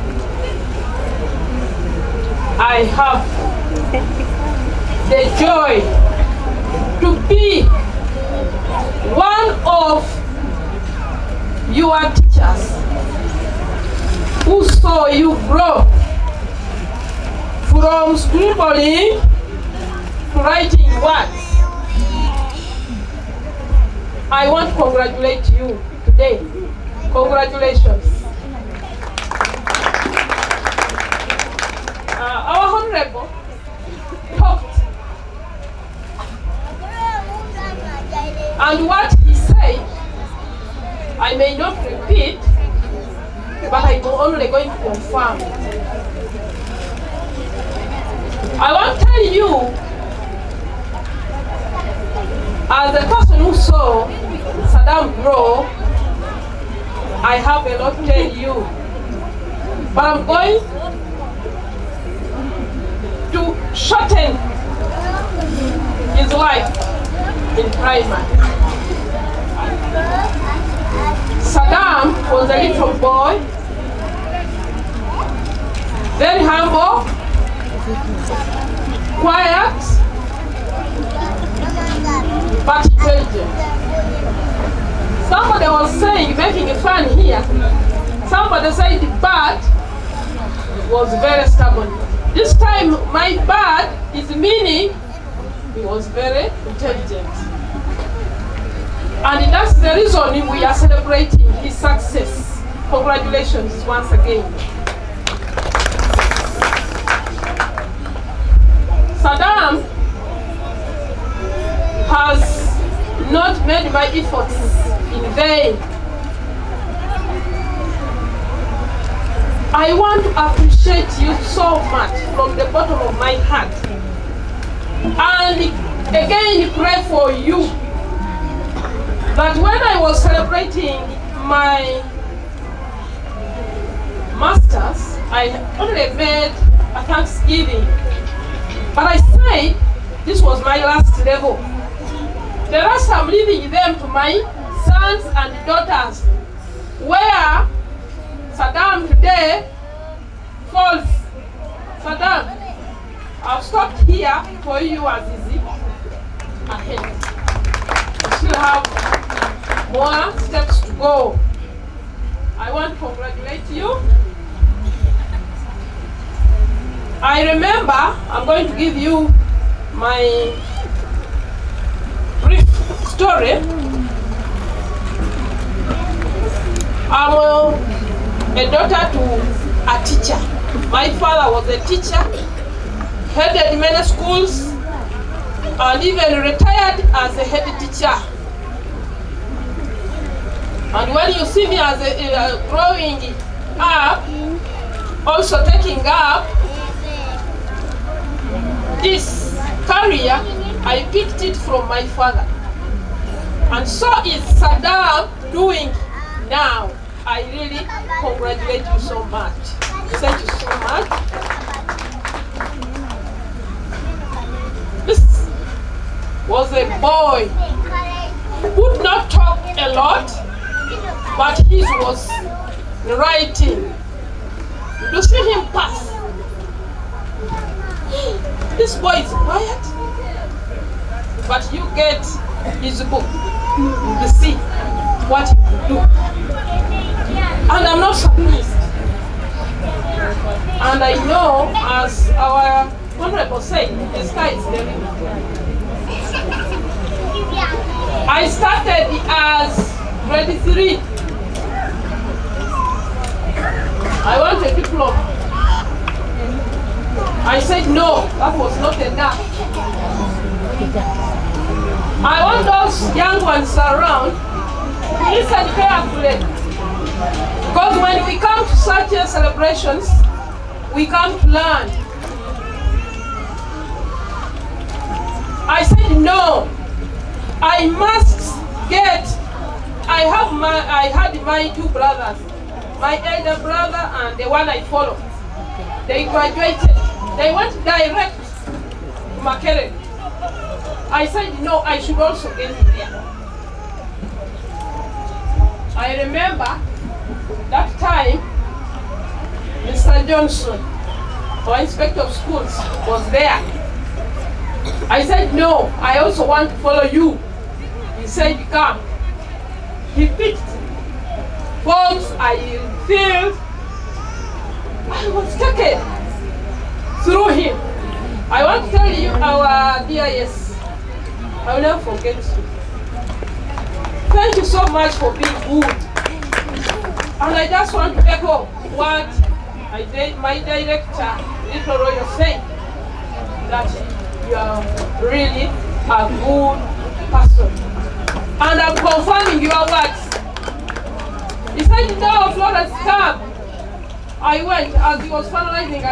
I have the joy to be one of your teachers who saw you grow from scribbling to writing words. I want to congratulate you today. Congratulations. Our Honorable talked, and what he said, I may not repeat, but I'm only going to confirm. I want to tell you, as a person who saw Sadam grow, I have a lot to tell you, but I'm going to shorten his life in primary. Sadam was a little boy, very humble, quiet, but intelligent. Somebody was saying, making fun here, somebody said the bird was very stubborn. This time my bird is meaning he was very intelligent. And that's the reason we are celebrating his success. Congratulations once again. Sadam has not made my efforts in vain. I want to appreciate you so much from the bottom of my heart. And again pray for you that when I was celebrating my masters, I only made a Thanksgiving. But I said this was my last level. The rest I'm leaving them to my sons and daughters, where Sadam today falls. Sadam, I've stopped here for you, Azizi, ahead. We still have more steps to go. I want to congratulate you. I remember, I'm going to give you my brief story. I'm a daughter to a teacher. My father was a teacher, headed many schools, and even retired as a head teacher. And when you see me as growing up, also taking up this career, I picked it from my father. And so is Sadam doing now. I really congratulate you so much. Thank you so much. This was a boy who would not talk a lot, but he was writing. You see him pass. This boy is quiet, but you get his book, you see what he could do. And I'm not surprised. And I know, as our Honorable said, the sky is the limit. I started as grade 3. I want a diploma. I said no, that was not enough. I want those young ones around to listen carefully. Because when we come to such celebrations, we come to learn. I said no. I must get. I had my 2 brothers, my elder brother and the one I followed. They graduated. They went direct to Makerere. I said no. I should also get there. I remember that time, Mr. Johnson, our inspector of schools, was there. I said, no, I also want to follow you. He said, come. He picked forms, I filled. I was taken through him. I want to tell you, our DIS, I will never forget you. Thank you so much for being good. And I just want to echo what my director, Little Royal, said, that you are really a good person. And I'm confirming your words. He said, no, Florence, come. I went, as he was finalizing,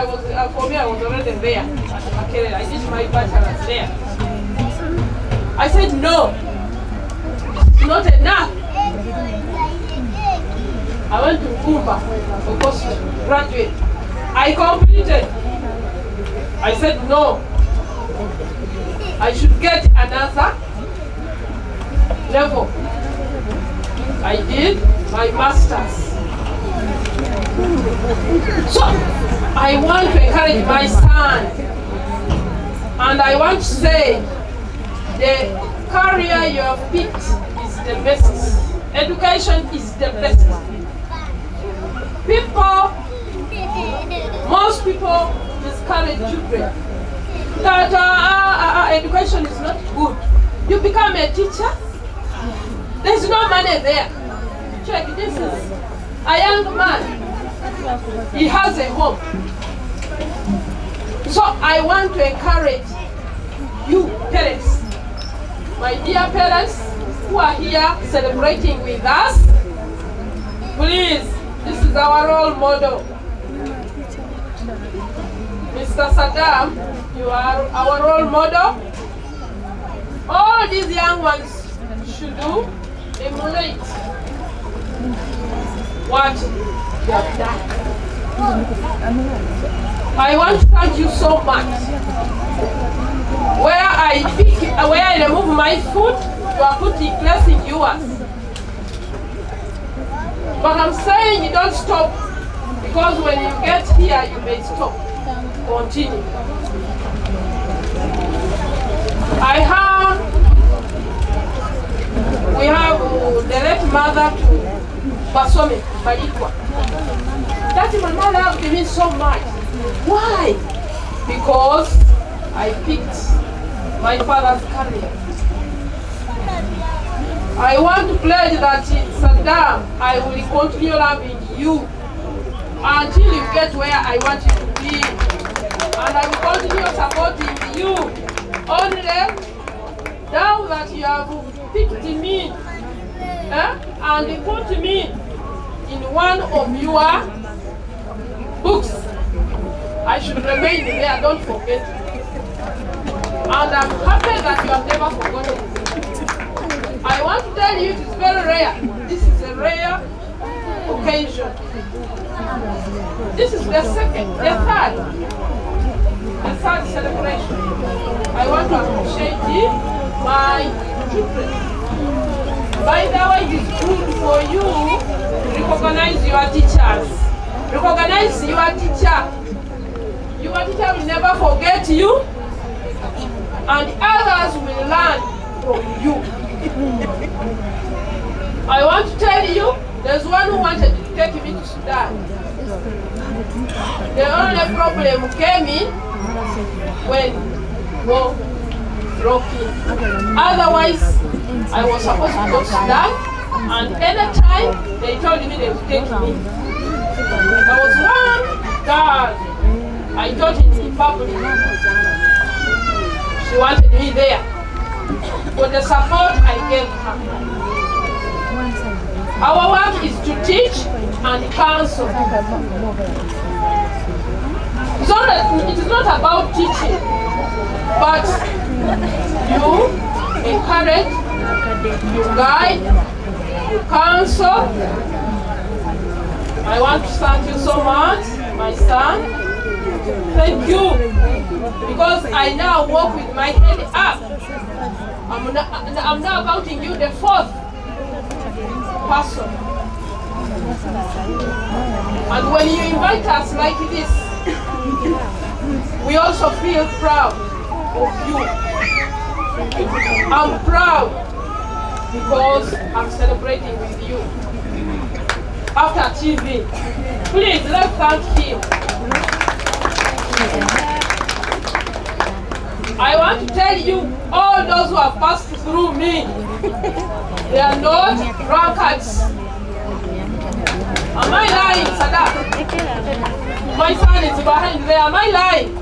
for me, I was already there. Okay, I did my bachelor's there. I said, no, it's not enough. I went to Kumba for postgraduate. I completed. I said no. I should get another level. I did my master's. So I want to encourage my son, and I want to say the career you have picked is the best. Education is the best. Most people discourage children that education is not good. You become a teacher, there's no money there. Check, this is a young man. He has a home. So I want to encourage you parents, my dear parents who are here celebrating with us, please, this is our role model. Mr. Sadam, you are our role model. All these young ones should do, emulate what you have done. I want to thank you so much. Where I remove my foot, you are placing yours. But I'm saying you don't stop, because when you get here, you may stop. Continue. We have the late mother to Basome Balikwa. That my mother has given so much. Why? Because I picked my father's career. I want to pledge that, Sadam, I will continue loving you until you get where I want you to be. And I will continue supporting you. Only now that you have picked me and put me in one of your books, I should remain there, don't forget. And I'm happy that you have never forgotten. I want to tell you it is very rare. This is a rare occasion. This is the third celebration. I want to appreciate my children. By the way, it is good for you to recognize your teachers. Recognize your teacher. Your teacher will never forget you, and others will learn from you. I want to tell you, there's one who wanted to take me to Sudan. The only problem came in when war broke in. Otherwise, I was supposed to go to Sudan, and anytime they told me they would take me. There was one girl I taught in public. She wanted me there. For the support I gave her. Our work is to teach and counsel. It is not about teaching, but you encourage, you guide, you counsel. I want to thank you so much, my son. Thank you, because I now walk with my head up. I'm now counting you the fourth person. And when you invite us like this, we also feel proud of you. I'm proud because I'm celebrating with you. After TV, please let's thank him. I want to tell you, all those who have passed through me, they are not drunkards. Am I lying, Sadam? My son is behind there. Am I lying?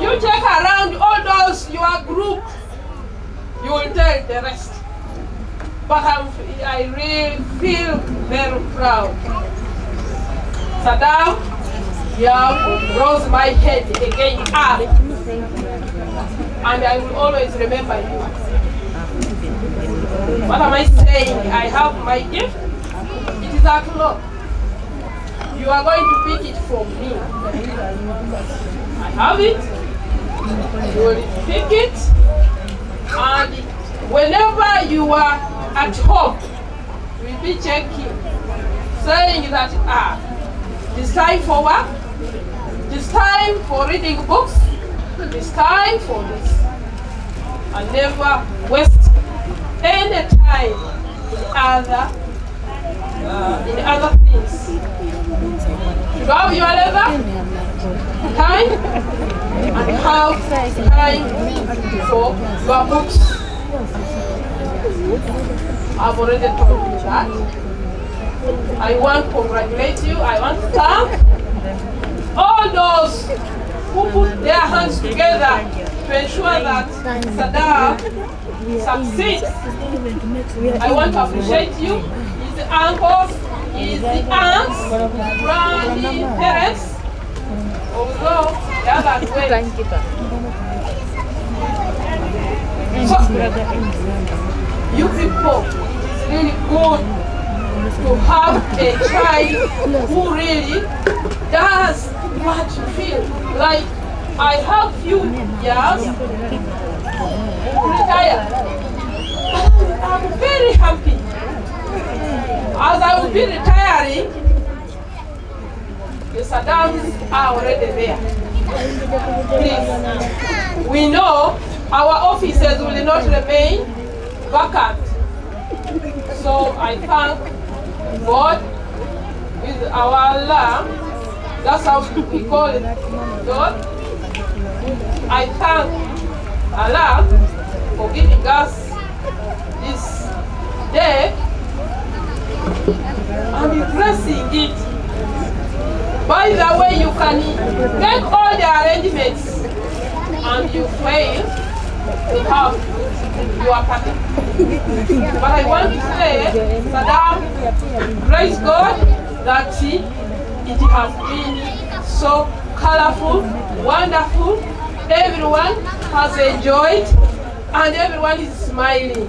You check around all those your group, you will tell the rest. But I really feel very proud. Sadam, you have rose my head again up. And I will always remember you. What am I saying? I have my gift. It is a clock. You are going to pick it from me. I have it. You will pick it. And whenever you are at home, we'll be checking, saying that, this time for work, this time for reading books, this time for this. And never waste any time in other things. You have your leather, time, and have time for your books. I've already told you that. I want to congratulate you. I want to thank all those who put their hands together to ensure that Sadam succeeds. I want to appreciate you, his uncles, his aunts, grandparents, although they are that way. So, you people, it is really good to have a child who really does what you feel. Like, I have few years retired. I'm very happy. As I will be retiring, the Sadams are already there. Please, we know our offices will not remain vacant. So I thank God with our lamb. That's how we call it, God. I thank Allah for giving us this day and blessing it. By the way, you can make all the arrangements and you fail, have your party. But I want to say, Sadam, praise God that it has been so colorful, wonderful. Everyone has enjoyed and everyone is smiling.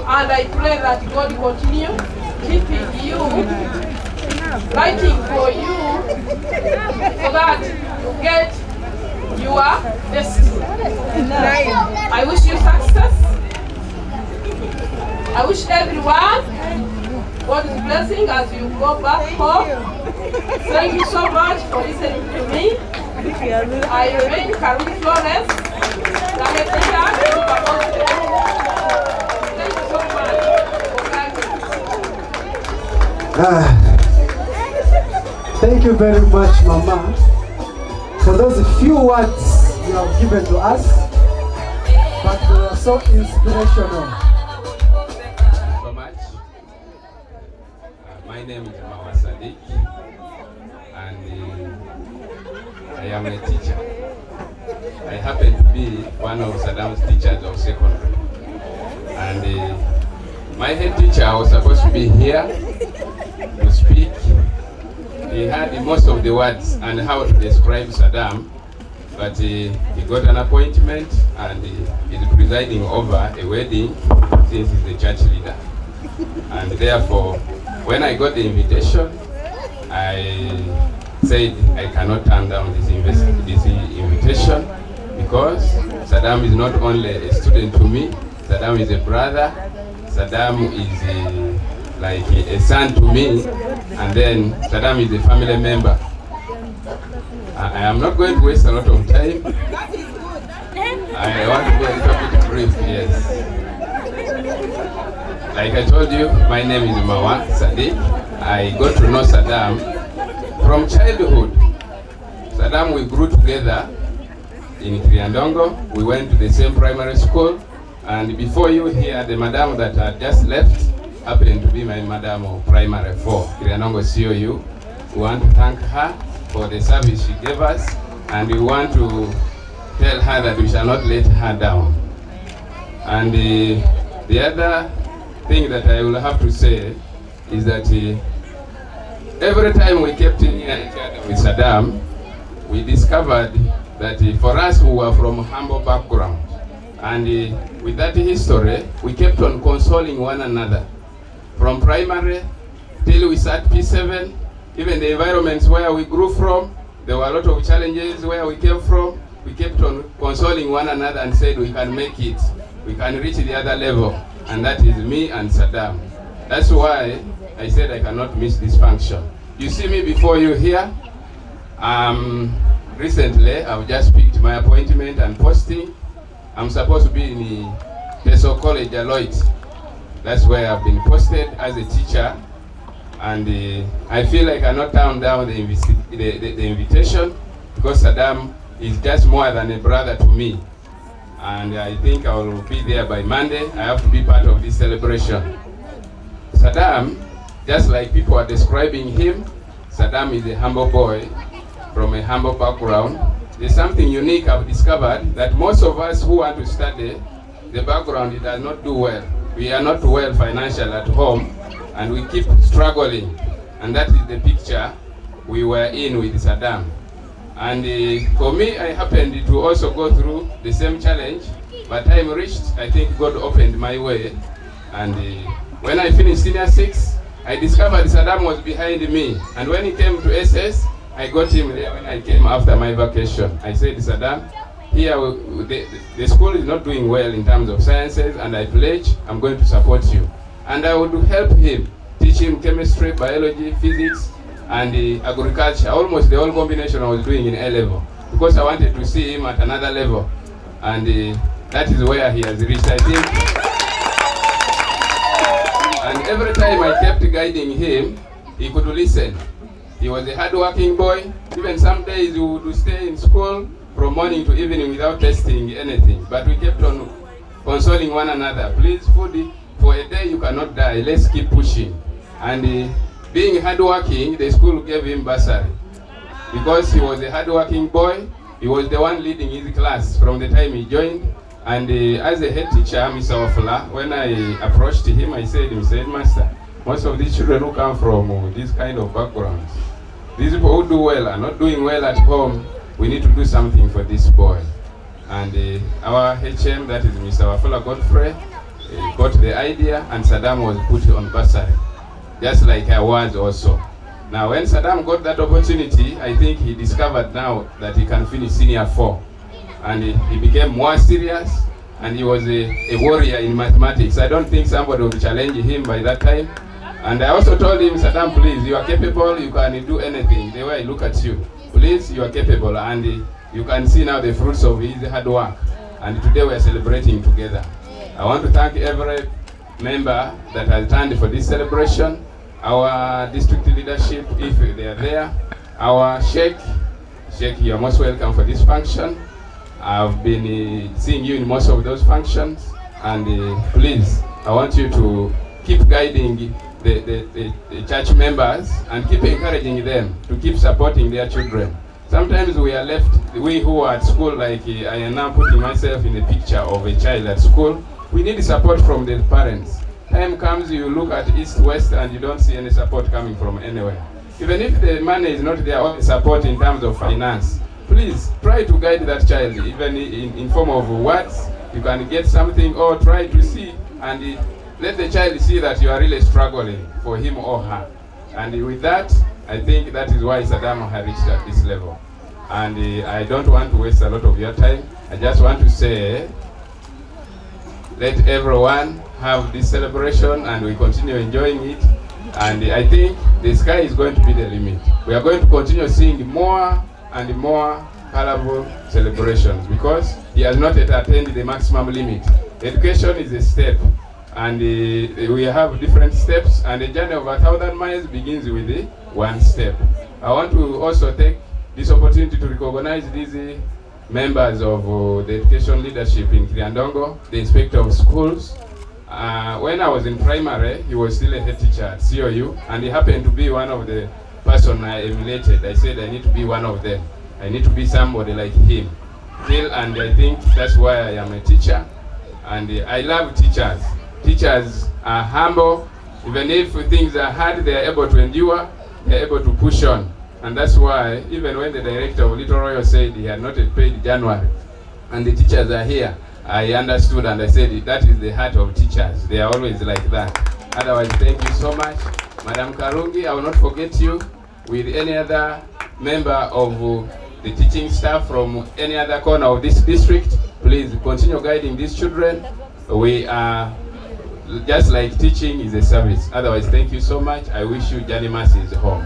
And I pray that God continue keeping you, fighting for you, so that you get your destiny. I wish you success. I wish everyone God's blessing as you go back home. Thank you so much for listening to me. I remain Karuni Flores. Thank you so much. Thank you very much, Mama, for those few words you have given to us, but they were so inspirational. So much. My name is Mama Sadiq, and I am a teacher. I happen to be one of Sadam's teachers of secondary, and my head teacher was supposed to be here to speak. He had most of the words and how to describe Sadam, but he got an appointment and he is presiding over a wedding since he's the church leader. And therefore, when I got the invitation, I said I cannot turn down this invitation because Sadam is not only a student to me, Sadam is a brother, Sadam is like a son to me, and then Sadam is a family member. I am not going to waste a lot of time. I want to be a little bit brief, yes. Like I told you, my name is Mama Sadiq. I got to know Sadam from childhood. Sadam, we grew together in Kriandongo. We went to the same primary school. And before you here, the madam that had just left happened to be my madam of primary 4, Kriandongo COU. We want to thank her for the service she gave us, and we want to tell her that we shall not let her down. And the other thing that I will have to say is that every time we kept in each other with Sadam, we discovered that for us who were from humble background, and with that history, we kept on consoling one another. From primary till we sat P7, even the environments where we grew from, there were a lot of challenges where we came from. We kept on consoling one another and said we can make it. We can reach the other level. And that is me and Sadam. That's why I said I cannot miss this function. You see me before you here. Recently, I've just picked my appointment and posting. I'm supposed to be in Teso College, Aloit. That's where I've been posted as a teacher. And I feel I cannot turn down the invitation because Sadam is just more than a brother to me. And I think I will be there by Monday. I have to be part of this celebration. Sadam, just like people are describing him, Sadam is a humble boy from a humble background. There's something unique I've discovered, that most of us who want to study, the background it does not do well. We are not well financial at home, and we keep struggling. And that is the picture we were in with Sadam. And for me, I happened to also go through the same challenge, but time reached, I think God opened my way. And when I finished Senior 6, I discovered Sadam was behind me. And when he came to SS, I got him there when I came after my vacation. I said, Sadam, here the school is not doing well in terms of sciences, and I pledge I'm going to support you. And I would help him, teach him chemistry, biology, physics, and agriculture, almost the whole combination I was doing in A level, because I wanted to see him at another level. And that is where he has reached, I think. And every time I kept guiding him, he could listen. He was a hard-working boy. Even some days he would stay in school from morning to evening without testing anything. But we kept on consoling one another. Please, food, for a day you cannot die. Let's keep pushing. And being hard-working, the school gave him bursary. Because he was a hard-working boy, He was the one leading his class from the time he joined. And as a head teacher, Mr. Wafula, when I approached him, I said, Mr. Headmaster, most of these children who come from these kind of backgrounds, these people who do well are not doing well at home. We need to do something for this boy. And our HM, that is Mr. Wafula Godfrey, got the idea, and Sadam was put on bursary, just like I was also. Now, when Sadam got that opportunity, I think he discovered now that he can finish senior 4. And he became more serious, and he was a warrior in mathematics. I don't think somebody would challenge him by that time. And I also told him, Sadam, please, you are capable, you can do anything. The way I look at you, please, you are capable. And you can see now the fruits of his hard work. And today we are celebrating together. I want to thank every member that has turned for this celebration, our district leadership, if they are there, our Sheikh, you are most welcome for this function. I've been seeing you in most of those functions, and please, I want you to keep guiding the church members and keep encouraging them to keep supporting their children. Sometimes we are left, we who are at school, like I am now putting myself in the picture of a child at school, we need support from the parents. Time comes, you look at east, west, and you don't see any support coming from anywhere. Even if the money is not there, or support in terms of finance, please try to guide that child, even in form of words. You can get something, or try to see and let the child see that you are really struggling for him or her. And with that, I think that is why Sadam has reached at this level. And I don't want to waste a lot of your time. I just want to say, let everyone have this celebration, and we continue enjoying it. And I think the sky is going to be the limit. We are going to continue seeing more and more colorful celebrations, because he has not yet attained the maximum limit. Education is a step, and we have different steps, and the journey of 1,000 miles begins with the one step. I want to also take this opportunity to recognize these members of the education leadership in Kriandongo, the inspector of schools. When I was in primary, he was still a head teacher at COU, and he happened to be one of the person I emulated. I said I need to be one of them. I need to be somebody like him. And I think that's why I am a teacher. And I love teachers. Teachers are humble. Even if things are hard, they are able to endure. They are able to push on. And that's why, even when the director of Little Royal said he had not paid January, and the teachers are here, I understood, and I said that is the heart of teachers. They are always like that. Otherwise, thank you so much. Madam Karungi, I will not forget you. With any other member of the teaching staff from any other corner of this district, please continue guiding these children. We are just like teaching is a service. Otherwise, thank you so much. I wish you Johnny Mercy's home.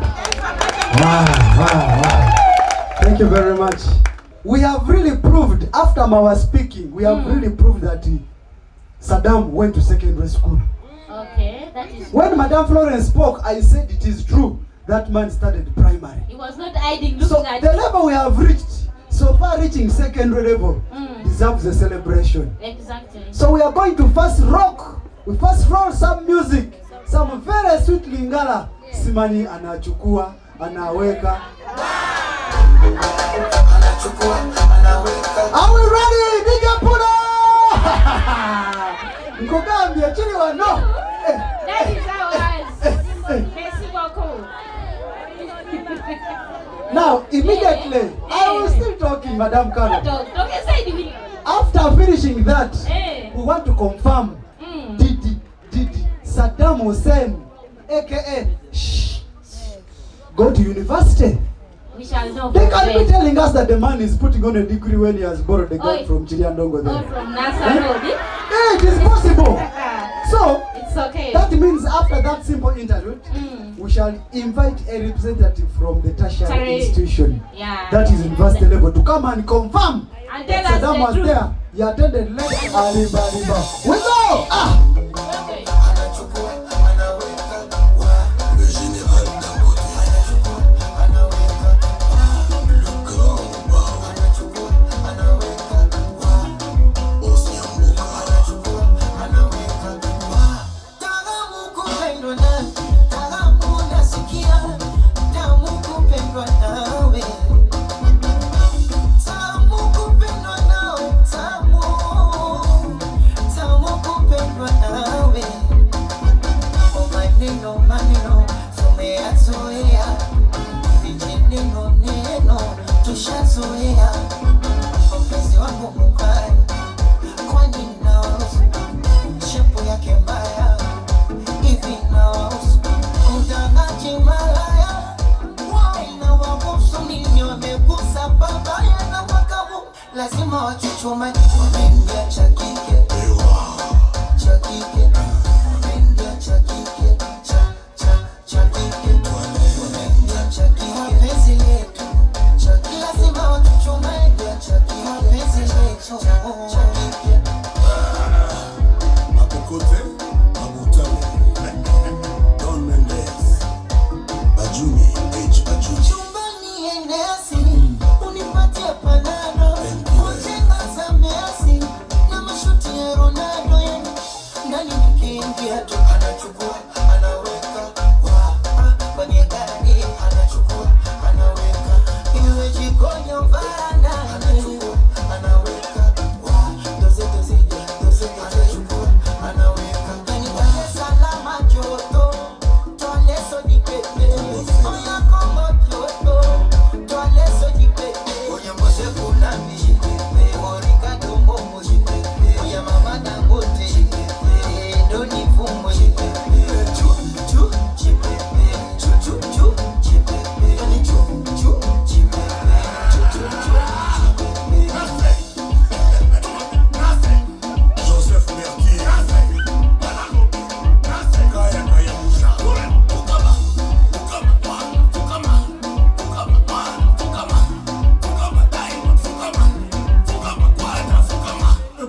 Wow. Thank you very much. We have really proved, after our speaking, we have really proved that Sadam went to secondary school. Okay, that is When true. Madame Florence spoke, I said it is true. That man started primary. He was not hiding, looking So at the level we have reached, so far reaching secondary level, deserves a celebration. Exactly. So we are going to first rock, we first roll some music, some very sweet Lingala. Simani anachukua, anaweka. Are we ready? DJ Puna! Nkogambia chini wa no. That is ours. Merci beaucoup. Now, immediately, I was still talking, Madam Kano. Okay, say it. After finishing that, we want to confirm did Sadam Hussein, aka go to university? We shall know. They can't be telling us that the man is putting on a degree when he has borrowed the gun from Chiliandongo there. From NASA Road. Yeah, it is possible. So, it's okay. That means after that simple interlude, we shall invite a representative from the tertiary institution, that is university level, to come and confirm and that tell us Sadam the was truth. there. He attended lecture. We go! Le général Tamu kupendwa nawe mazoea, mpenzi wangu mbaya, kwani nawahusu shepu yake mbaya hivi nawahusu mtangaji malaya inawahusu nini? Wamegusa babaya na makamu, lazima wachuchume. Wameingia cha kike, cha kike, wameingia cha kike, cha kike, wameingia cha kike, mapenzi yetu cha kike, lazima wachuchume cha kike, mapenzi yetu cha kike. Makokote, Mabutale, Don Mendes, Bajuni, H. Bajuni. Chumbani enesi, unipatie panado, kujenga za Messi, na mashuti ya Ronaldo, yani ndani nikiingia tu anachukua, anaweka, kwenye gari, anachukua, anaweka, iwe jikoni au varandani, anachukua, anaweka, doze, anachukua, anaweka, yani kwenye salama joto, toale sodi pepe, oya kombo joto, toale sodi pepe, oya mbose kunami jipepe, orika dombo mo jipepe, oya mama dangote jipepe, doni fumo jipepe, chu jipepe, chu jipepe, yani chu jipepe, chu Joseph Merki, Kaya Musha,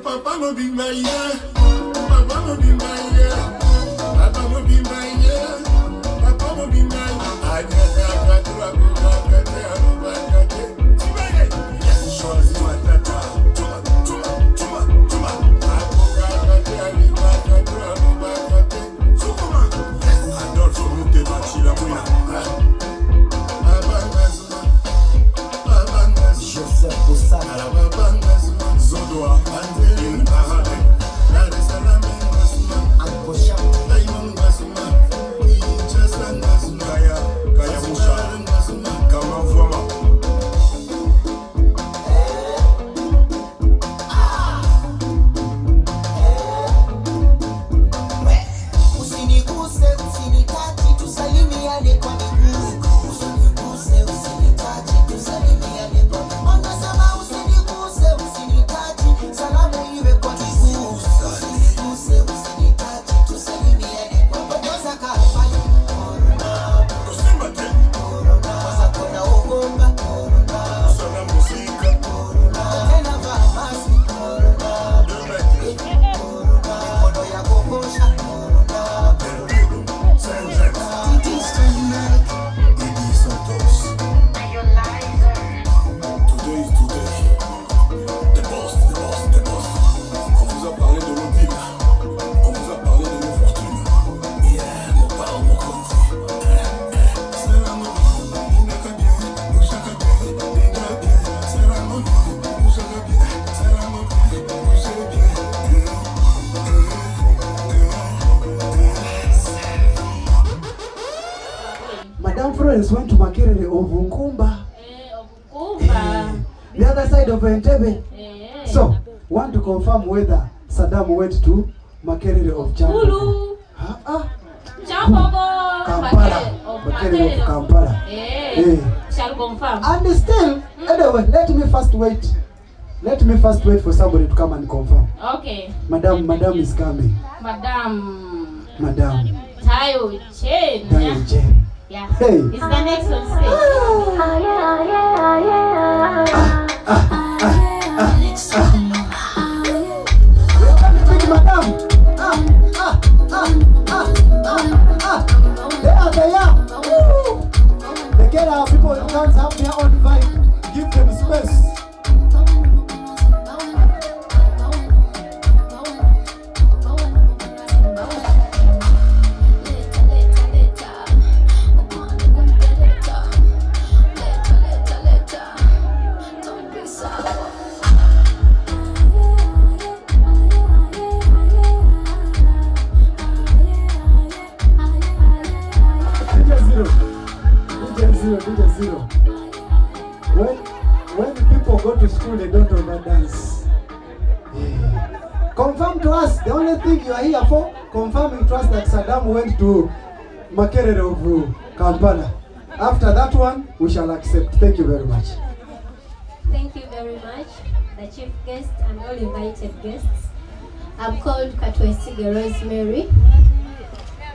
Papa no be my year, Papa no be my year, Papa no be my year, Papa no be my year. I get Joseph Osana, Zodoa, André, Ahade, Dar es Salaam, Uncle Sham, Diamond Gasuma, Chester Gasuma, Kaya Musha, Kama Vuama. usiniguse, usinitachi, tusalimiane kwa miguu. Usiniguse, usinitachi, tusalimiane kwa miguu. Wanasema usiniguse, usinitachi, salamu iwe kwa miguu. Usiniguse, usinitachi, tusalimiane kwa miguu. Waza kafanya corona, waza kona ogopa corona, tena vaa maski corona, mikono ya kukosha corona. Today is today. The boss. On vous a parlé de nos villes. On vous a parlé de nos fortunes. Yeah, mon père, mon conti. C'est la mode. Il n'est qu'à bien. Nous chacun bien. Déjà bien. C'est la mode. Nous chacun bien. C'est la mode. Nous chacun bien. Madam Florence went to Makerere of Nkumba. The other side of Entebbe. So, want to confirm whether Sadam went to Makerere of Jambo. Kampala. Makerere of Kampala. Shall confirm. And still, anyway, let me first wait for somebody to come and confirm. Okay. Madam is coming. Madam. Tayo Chen. Yeah. Hey. It's the next on stage. Madam. They are. They get our people who can't have their own vibe. Give them space. DJ zero. When people go to school, they don't overdance. Confirm to us, the only thing you are here for, confirming to us that Sadam went to Makerere of Kampala. After that one, we shall accept. Thank you very much. Thank you very much, the chief guest and all invited guests. I'm called Katwesiga Rosemary,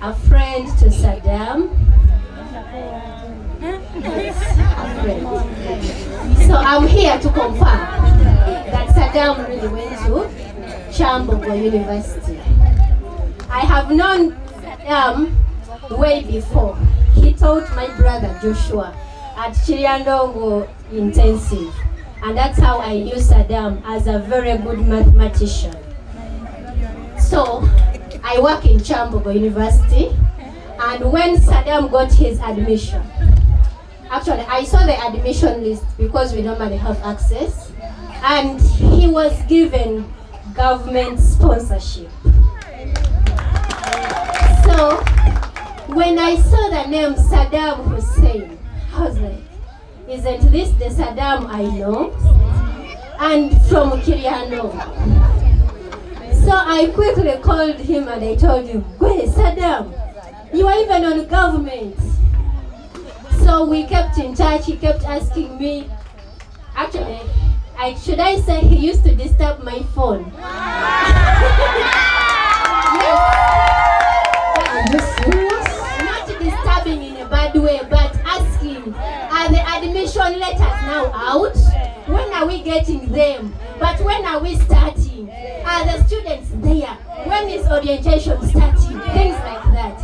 a friend to Sadam. A friend. So I'm here to confirm that Sadam really went to Chambogo University. I have known Sadam way before. He taught my brother Joshua at Chiriandongo Intensive. And that's how I knew Sadam as a very good mathematician. So I work in Chambogo University, and when Sadam got his admission, actually I saw the admission list because we normally have access, and he was given government sponsorship. So when I saw the name Sadam Hussein, I was like, isn't this the Sadam I know? And from Kiriano. So I quickly called him and I told him, wait, Sadam, you are even on government. So we kept in touch. He kept asking me. Actually, should I say he used to disturb my phone? Yes. Not disturbing in a bad way, but asking, are the admission letters now out? When are we getting them? But when are we starting? Are the students there? When is orientation starting? Things like that.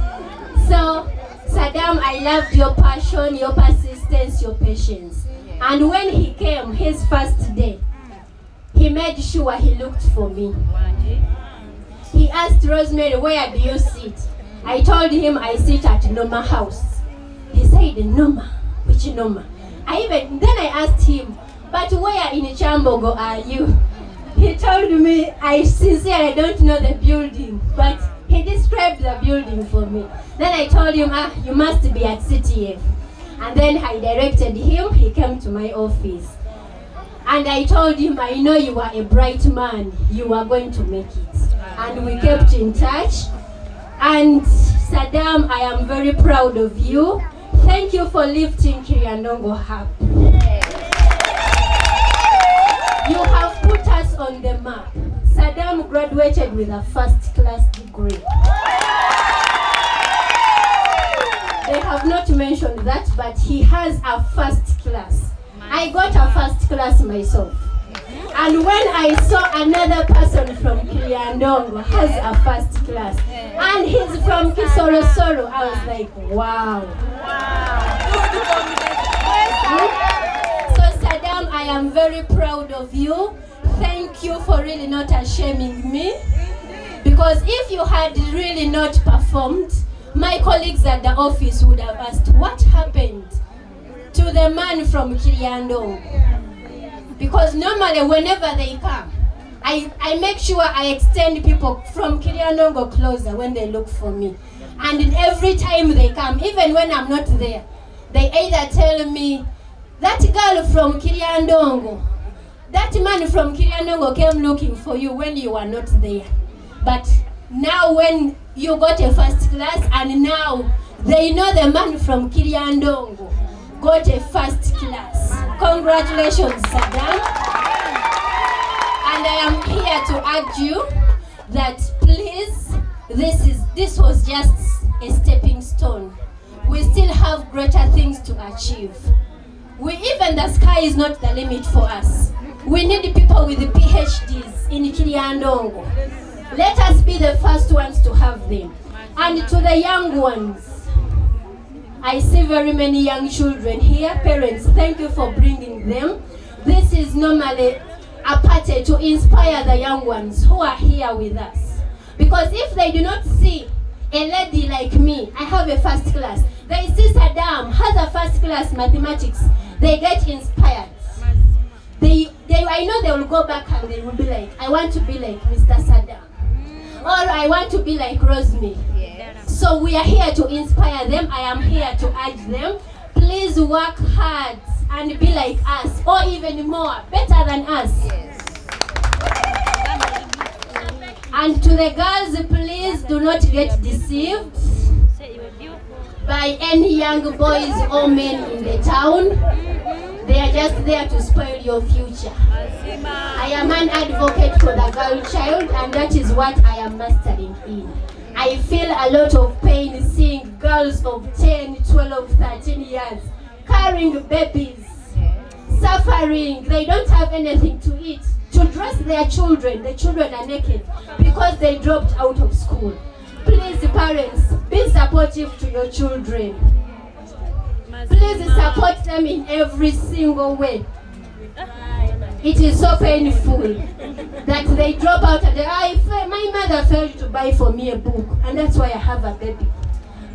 So, Sadam, I loved your passion, your persistence, your patience. And when he came, his first day, he made sure he looked for me. He asked Rosemary, where do you sit? I told him I sit at Noma House. He said, Noma? Which Noma? Then I asked him, but where in Chambogo are you? He told me, I sincerely don't know the building, but he described the building for me. Then I told him, you must be at CTF. And then I directed him, he came to my office. And I told him, I know you are a bright man, you are going to make it. And we kept in touch. And Sadam, I am very proud of you. Thank you for lifting Kiriandongo up. You have put us on the map. Sadam graduated with a first-class degree. They have not mentioned that, but he has a first class. I got a first class myself. And when I saw another person from Kiriandongo has a first class, and he's from Kisorosoro, I was like, wow. So Sadam, I am very proud of you. Thank you for really not shaming me. Because if you had really not performed, my colleagues at the office would have asked, what happened to the man from Kiriandongo? Because normally whenever they come, I make sure I extend people from Kiriandongo closer when they look for me. And every time they come, even when I'm not there, they either tell me, that girl from Kiriandongo, that man from Kiriandongo came looking for you when you were not there. But now when you got a first class, and now they know the man from Kiriandongo got a first class. Congratulations, Sadam. And I am here to urge you that please, this was just a stepping stone. We still have greater things to achieve. Even the sky is not the limit for us. We need people with PhDs in Kiriandongo. Let us be the first ones to have them. And to the young ones, I see very many young children here. Parents, thank you for bringing them. This is normally a party to inspire the young ones who are here with us. Because if they do not see a lady like me, I have a first class, they see Sadam has a first class mathematics, they get inspired. I know they will go back and they will be like, I want to be like Mr. Sadam. Or I want to be like Rosemary. So we are here to inspire them. I am here to urge them. Please work hard and be like us, or even more, better than us. And to the girls, please do not get deceived by any young boys or men in the town. They are just there to spoil your future. I am an advocate for the girl child, and that is what I am mastering in. I feel a lot of pain seeing girls of 10, 12, 13 years carrying babies, suffering. They don't have anything to eat, to dress their children. The children are naked because they dropped out of school. Please, parents, be supportive to your children. Please support them in every single way. It is so painful that they drop out and my mother failed to buy for me a book, and that's why I have a baby.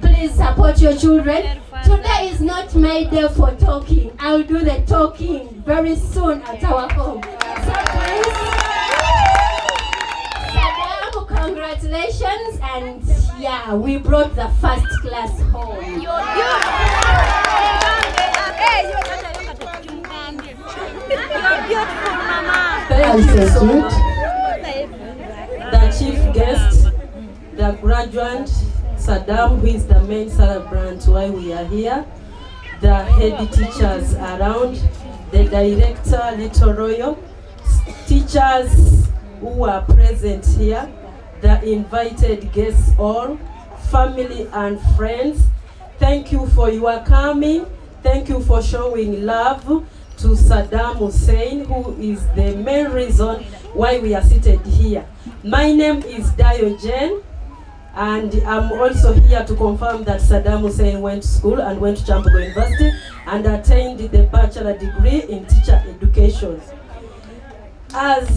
Please support your children. Today is not my day for talking. I'll do the talking very soon at our home. So please, Sadam, congratulations, and yeah, we brought the first class home. Thank you so much. The chief guest, the graduate, Sadam, who is the main celebrant why we are here, the head teachers around, the director, Little Royal, teachers who are present here, the invited guests all, family and friends. Thank you for your coming. Thank you for showing love to Sadam Hussein, who is the main reason why we are seated here. My name is Diogen, and I'm also here to confirm that Sadam Hussein went to school and went to Chambogo University and attained the bachelor degree in teacher education. As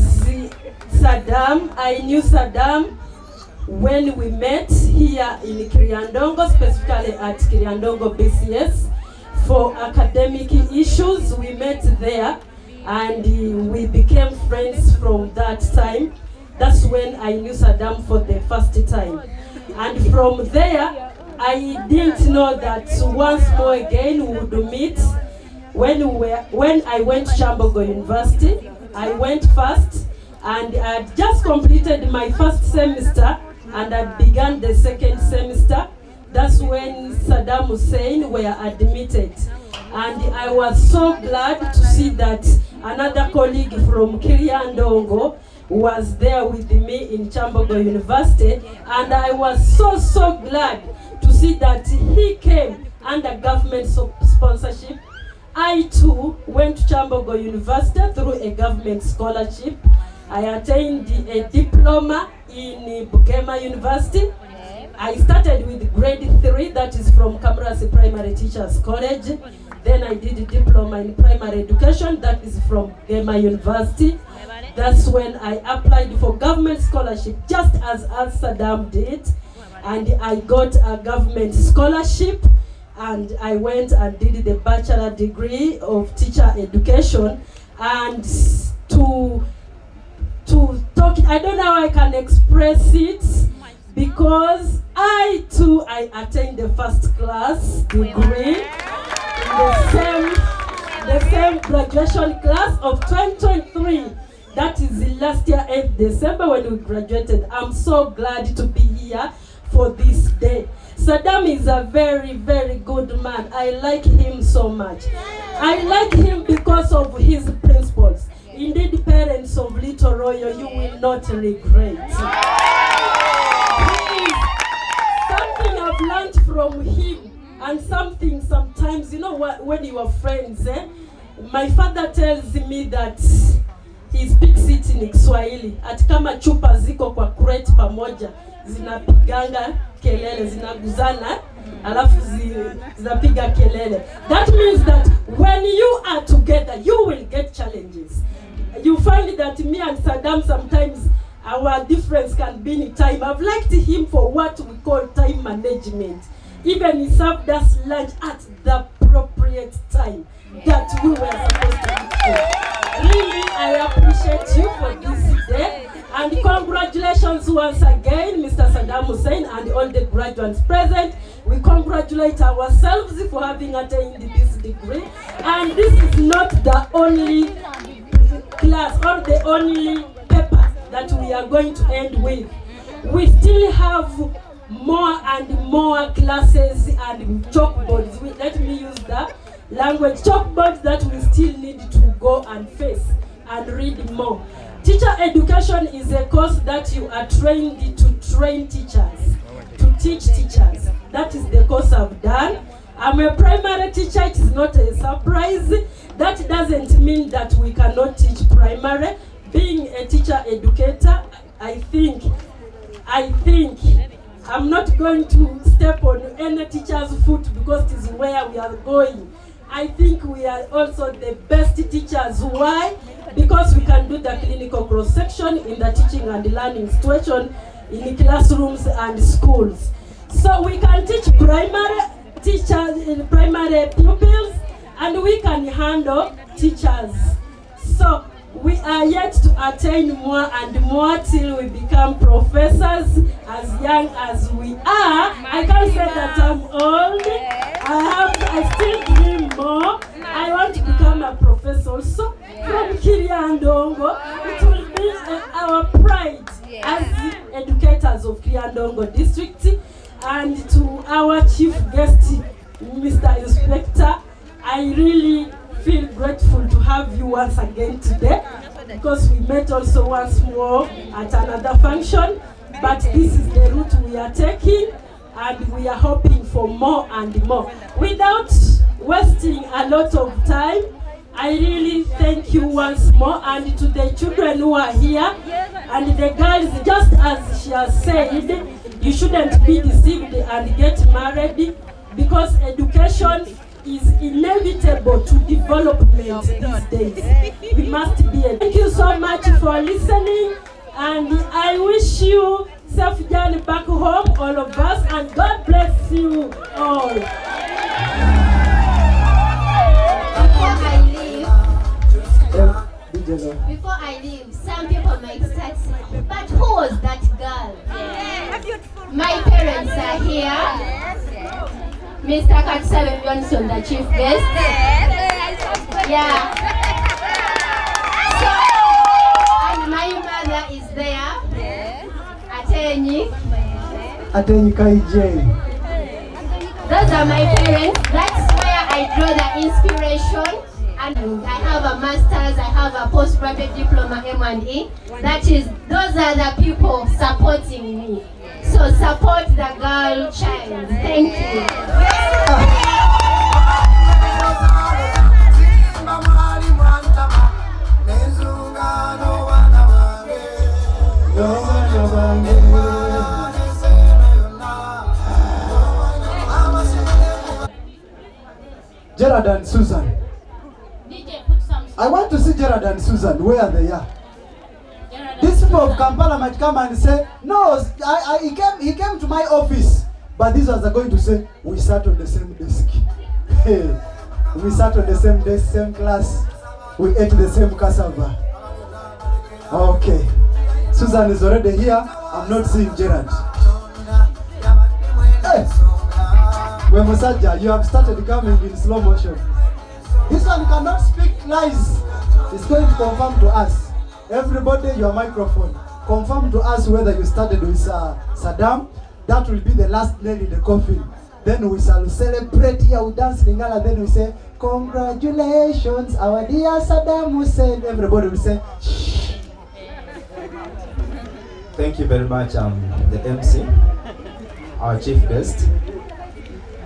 Sadam, I knew Sadam when we met here in Kiriandongo, specifically at Kiriandongo BCS. For academic issues, we met there and we became friends from that time. That's when I knew Sadam for the first time. And from there, I didn't know that once more again we would meet. When I went to Chambogo University, I went first and I had just completed my first semester and I began the second semester. That's when Sadam Hussein were admitted. And I was so glad to see that another colleague from Kiriandongo was there with me in Chambogo University. And I was so glad to see that he came under government sponsorship. I too went to Chambogo University through a government scholarship. I attained a diploma in Bugema University. I started with grade 3, that is from Kamrasi Primary Teachers College. Then I did a diploma in primary education, that is from Bugema University. That's when I applied for government scholarship, just as Sadam did. And I got a government scholarship, and I went and did the bachelor degree of teacher education. And to talk, I don't know how I can express it, because I too attained the first class degree in the same graduation class of 2023. That is the last year, 8th December, when we graduated. I'm so glad to be here for this day. Sadam is a very good man. I like him so much. I like him because of his principles. Indeed, parents of Little Royal, you will not regret. Something I've learned from him, and something sometimes, you know what, when you are friends, my father tells me that he speaks it in Kiswahili. Ati kama chupa ziko kwa crate pamoja, zinapiganga kelele, zinaguzana, alafu zinapiga kelele. That means that when you are together, you will get challenges. You find that me and Sadam sometimes our difference can be in time. I've liked him for what we call time management. Even he served us lunch at the appropriate time that we were supposed to eat. Really, I appreciate you for this day. And congratulations once again, Mr. Sadam Hussein and all the graduates present. We congratulate ourselves for having attained this degree. And this is not the only class or the only paper that we are going to end with. We still have more and more classes and chalkboards. Let me use the language chalkboards that we still need to go and face and read more. Teacher education is a course that you are trained to train teachers, to teach teachers. That is the course I've done. I'm a primary teacher, it is not a surprise. That doesn't mean that we cannot teach primary. Being a teacher educator, I think I'm not going to step on any teacher's foot because it is where we are going. I think we are also the best teachers. Why? Because we can do the clinical cross-section in the teaching and learning situation in classrooms and schools. So we can teach primary pupils, and we can handle teachers. So we are yet to attain more and more till we become professors as young as we are. I can't say that I'm old. I still dream more. I want to become a professor. So from Kiryandongo, it will be our pride as educators of Kiryandongo district. And to our chief guest, Mr. Inspector, I really feel grateful to have you once again today, because we met also once more at another function, but this is the route we are taking and we are hoping for more and more. Without wasting a lot of time, I really thank you once more, and to the children who are here and the girls, just as she has said, you shouldn't be deceived and get married, because education is inevitable to development these days. We must be. Thank you so much for listening, and I wish you safe journey back home, all of us, and God bless you all. Before I leave, some people might start saying, but who was that girl? My parents are here. Mr. Katsabe Johnson, the chief guest. Yeah. So, and my mother is there. Atenyi. Atenyi Kaije. Those are my parents. That's where I draw the inspiration. And I have a master's, I have a postgraduate diploma M&E. That is, those are the people supporting me. So support the girl child. Thank you. Gerard and Susan. I want to see Gerard and Susan, where they are. These people of Kampala might come and say, no, he came to my office. But these ones are going to say, we sat on the same desk. Hey, we sat on the same desk, same class. We ate the same cassava. Okay. Susan is already here. I'm not seeing Gerard. Hey, Wemosaja, you have started coming in slow motion. This one cannot speak lies. It's going to confirm to us. Everybody, your microphone. Confirm to us whether you started with Sadam. That will be the last nail in the coffin. Then we shall celebrate here, we dance Lingala. Then we say, congratulations, our dear Sadam Hussein. Everybody will say, shh. Thank you very much, the MC, our chief guest,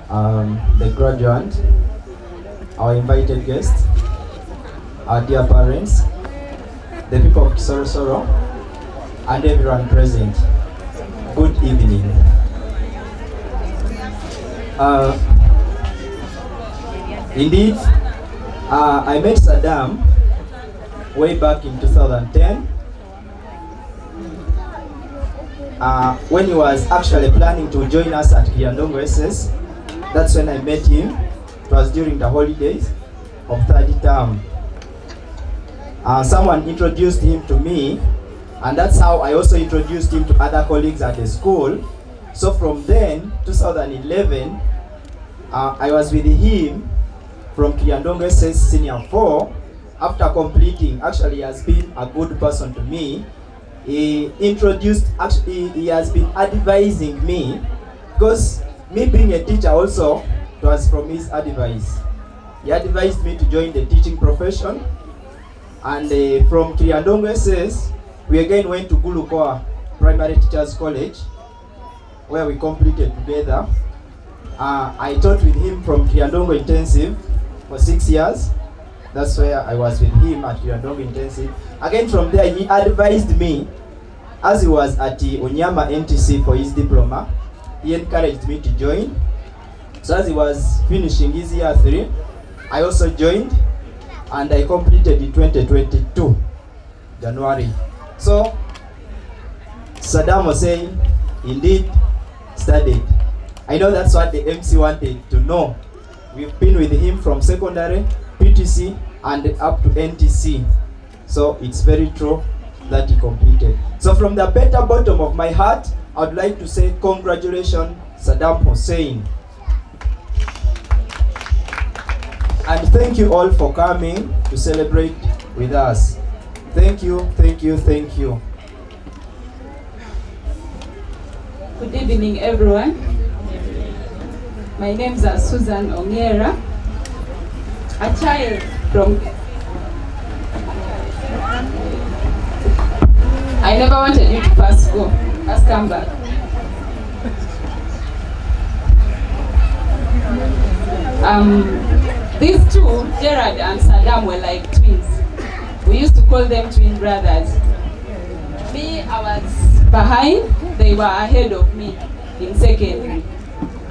the graduate, our invited guests, our dear parents, the people of Kisorosoro, and everyone present. Good evening. Indeed, I met Sadam way back in 2010 when he was actually planning to join us at Kiryandongo SS. That's when I met him. It was during the holidays of third term. Someone introduced him to me, and that's how I also introduced him to other colleagues at the school. So from then, 2011, I was with him from Kiandongo SS Senior 4, after completing, actually he has been a good person to me. He has been advising me, because me being a teacher also, it was from his advice. He advised me to join the teaching profession, and from Kiandongo SS, we again went to Gulukoa Primary Teachers College, where we completed together. I taught with him from Kiandongo Intensive for 6 years. That's where I was with him at Kiandongo Intensive. Again from there, he advised me, as he was at the Onyama NTC for his diploma, he encouraged me to join. So as he was finishing his year 3, I also joined, and I completed in 2022, January. So Sadam Hussein indeed studied. I know that's what the MC wanted to know. We've been with him from secondary, PTC, and up to NTC. So it's very true that he completed. So from the better bottom of my heart, I would like to say congratulations, Sadam Hussein. And thank you all for coming to celebrate with us. Thank you, thank you, thank you. Good evening, everyone. My name is Susan Ongera, a child from... I never wanted you to pass go. Let's come back. These two, Gerard and Sadam, were like twins. We used to call them twin brothers. Me, I was behind, they were ahead of me in secondary.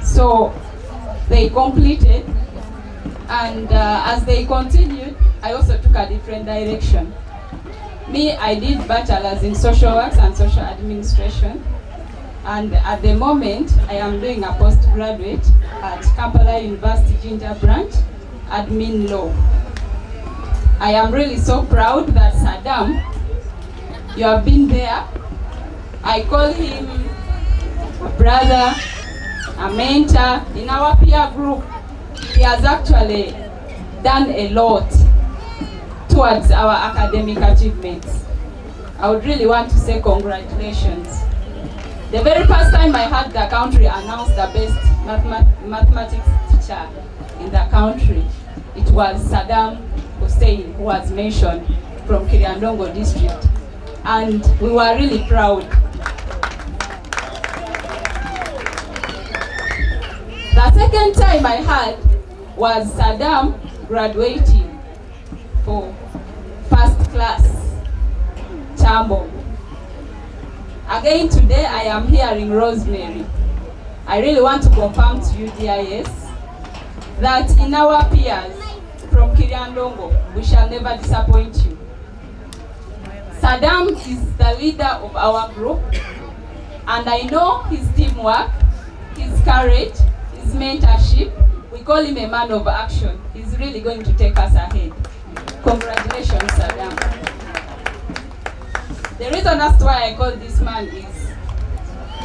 So they completed, and as they continued, I also took a different direction. Me, I did bachelor's in social works and social administration, and at the moment I am doing a postgraduate at Kampala University Jinja branch, admin law. I am really so proud that Sadam, you have been there. I call him a brother, a mentor in our peer group. He has actually done a lot towards our academic achievements. I would really want to say congratulations. The very first time I heard the country announce the best mathematics teacher in the country, it was Sadam Hussein, who was mentioned from Kiryandongo district. And we were really proud. The second time I heard was Sadam graduating for first class, Chambo. Again today I am hearing Rosemary. I really want to confirm to you, DIS, that in our peers from Kiryandongo, we shall never disappoint you. Sadam is the leader of our group, and I know his teamwork, his courage, his mentorship. We call him a man of action. He's really going to take us ahead. Congratulations, Sadam. The reason as to why I call this man is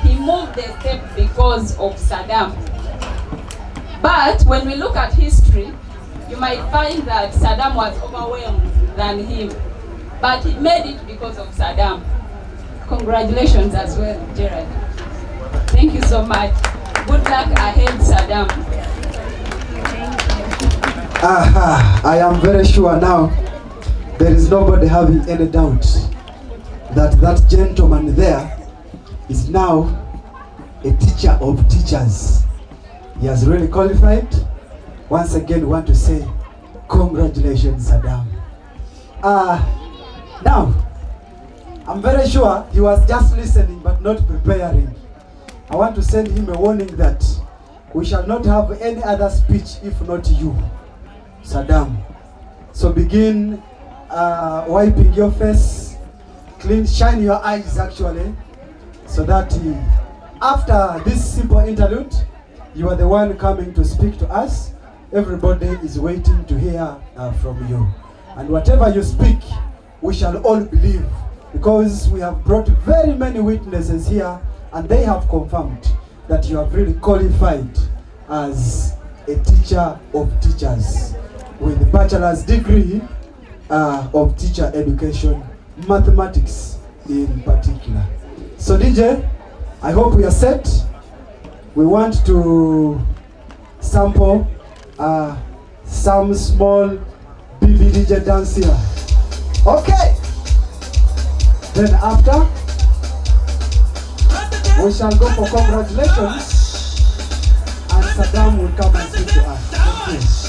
he moved a step because of Sadam. But when we look at history, you might find that Sadam was overwhelmed than him. But he made it because of Sadam. Congratulations as well, Gerard. Thank you so much. Good luck ahead, Sadam. I am very sure now there is nobody having any doubt that that gentleman there is now a teacher of teachers. He has really qualified. Once again, we want to say congratulations, Sadam. Now, I'm very sure he was just listening but not preparing. I want to send him a warning that we shall not have any other speech if not you, Sadam. So begin wiping your face, shine your eyes actually, so that after this simple interlude, you are the one coming to speak to us. Everybody is waiting to hear from you. And whatever you speak, we shall all believe, because we have brought very many witnesses here, and they have confirmed that you have really qualified as a teacher of teachers. with a bachelor's degree of teacher education, mathematics in particular. So DJ, I hope we are set. We want to sample some small BBDJ dance here. Okay. Then after, we shall go for congratulations, and Sadam will come and speak to us. Thank you.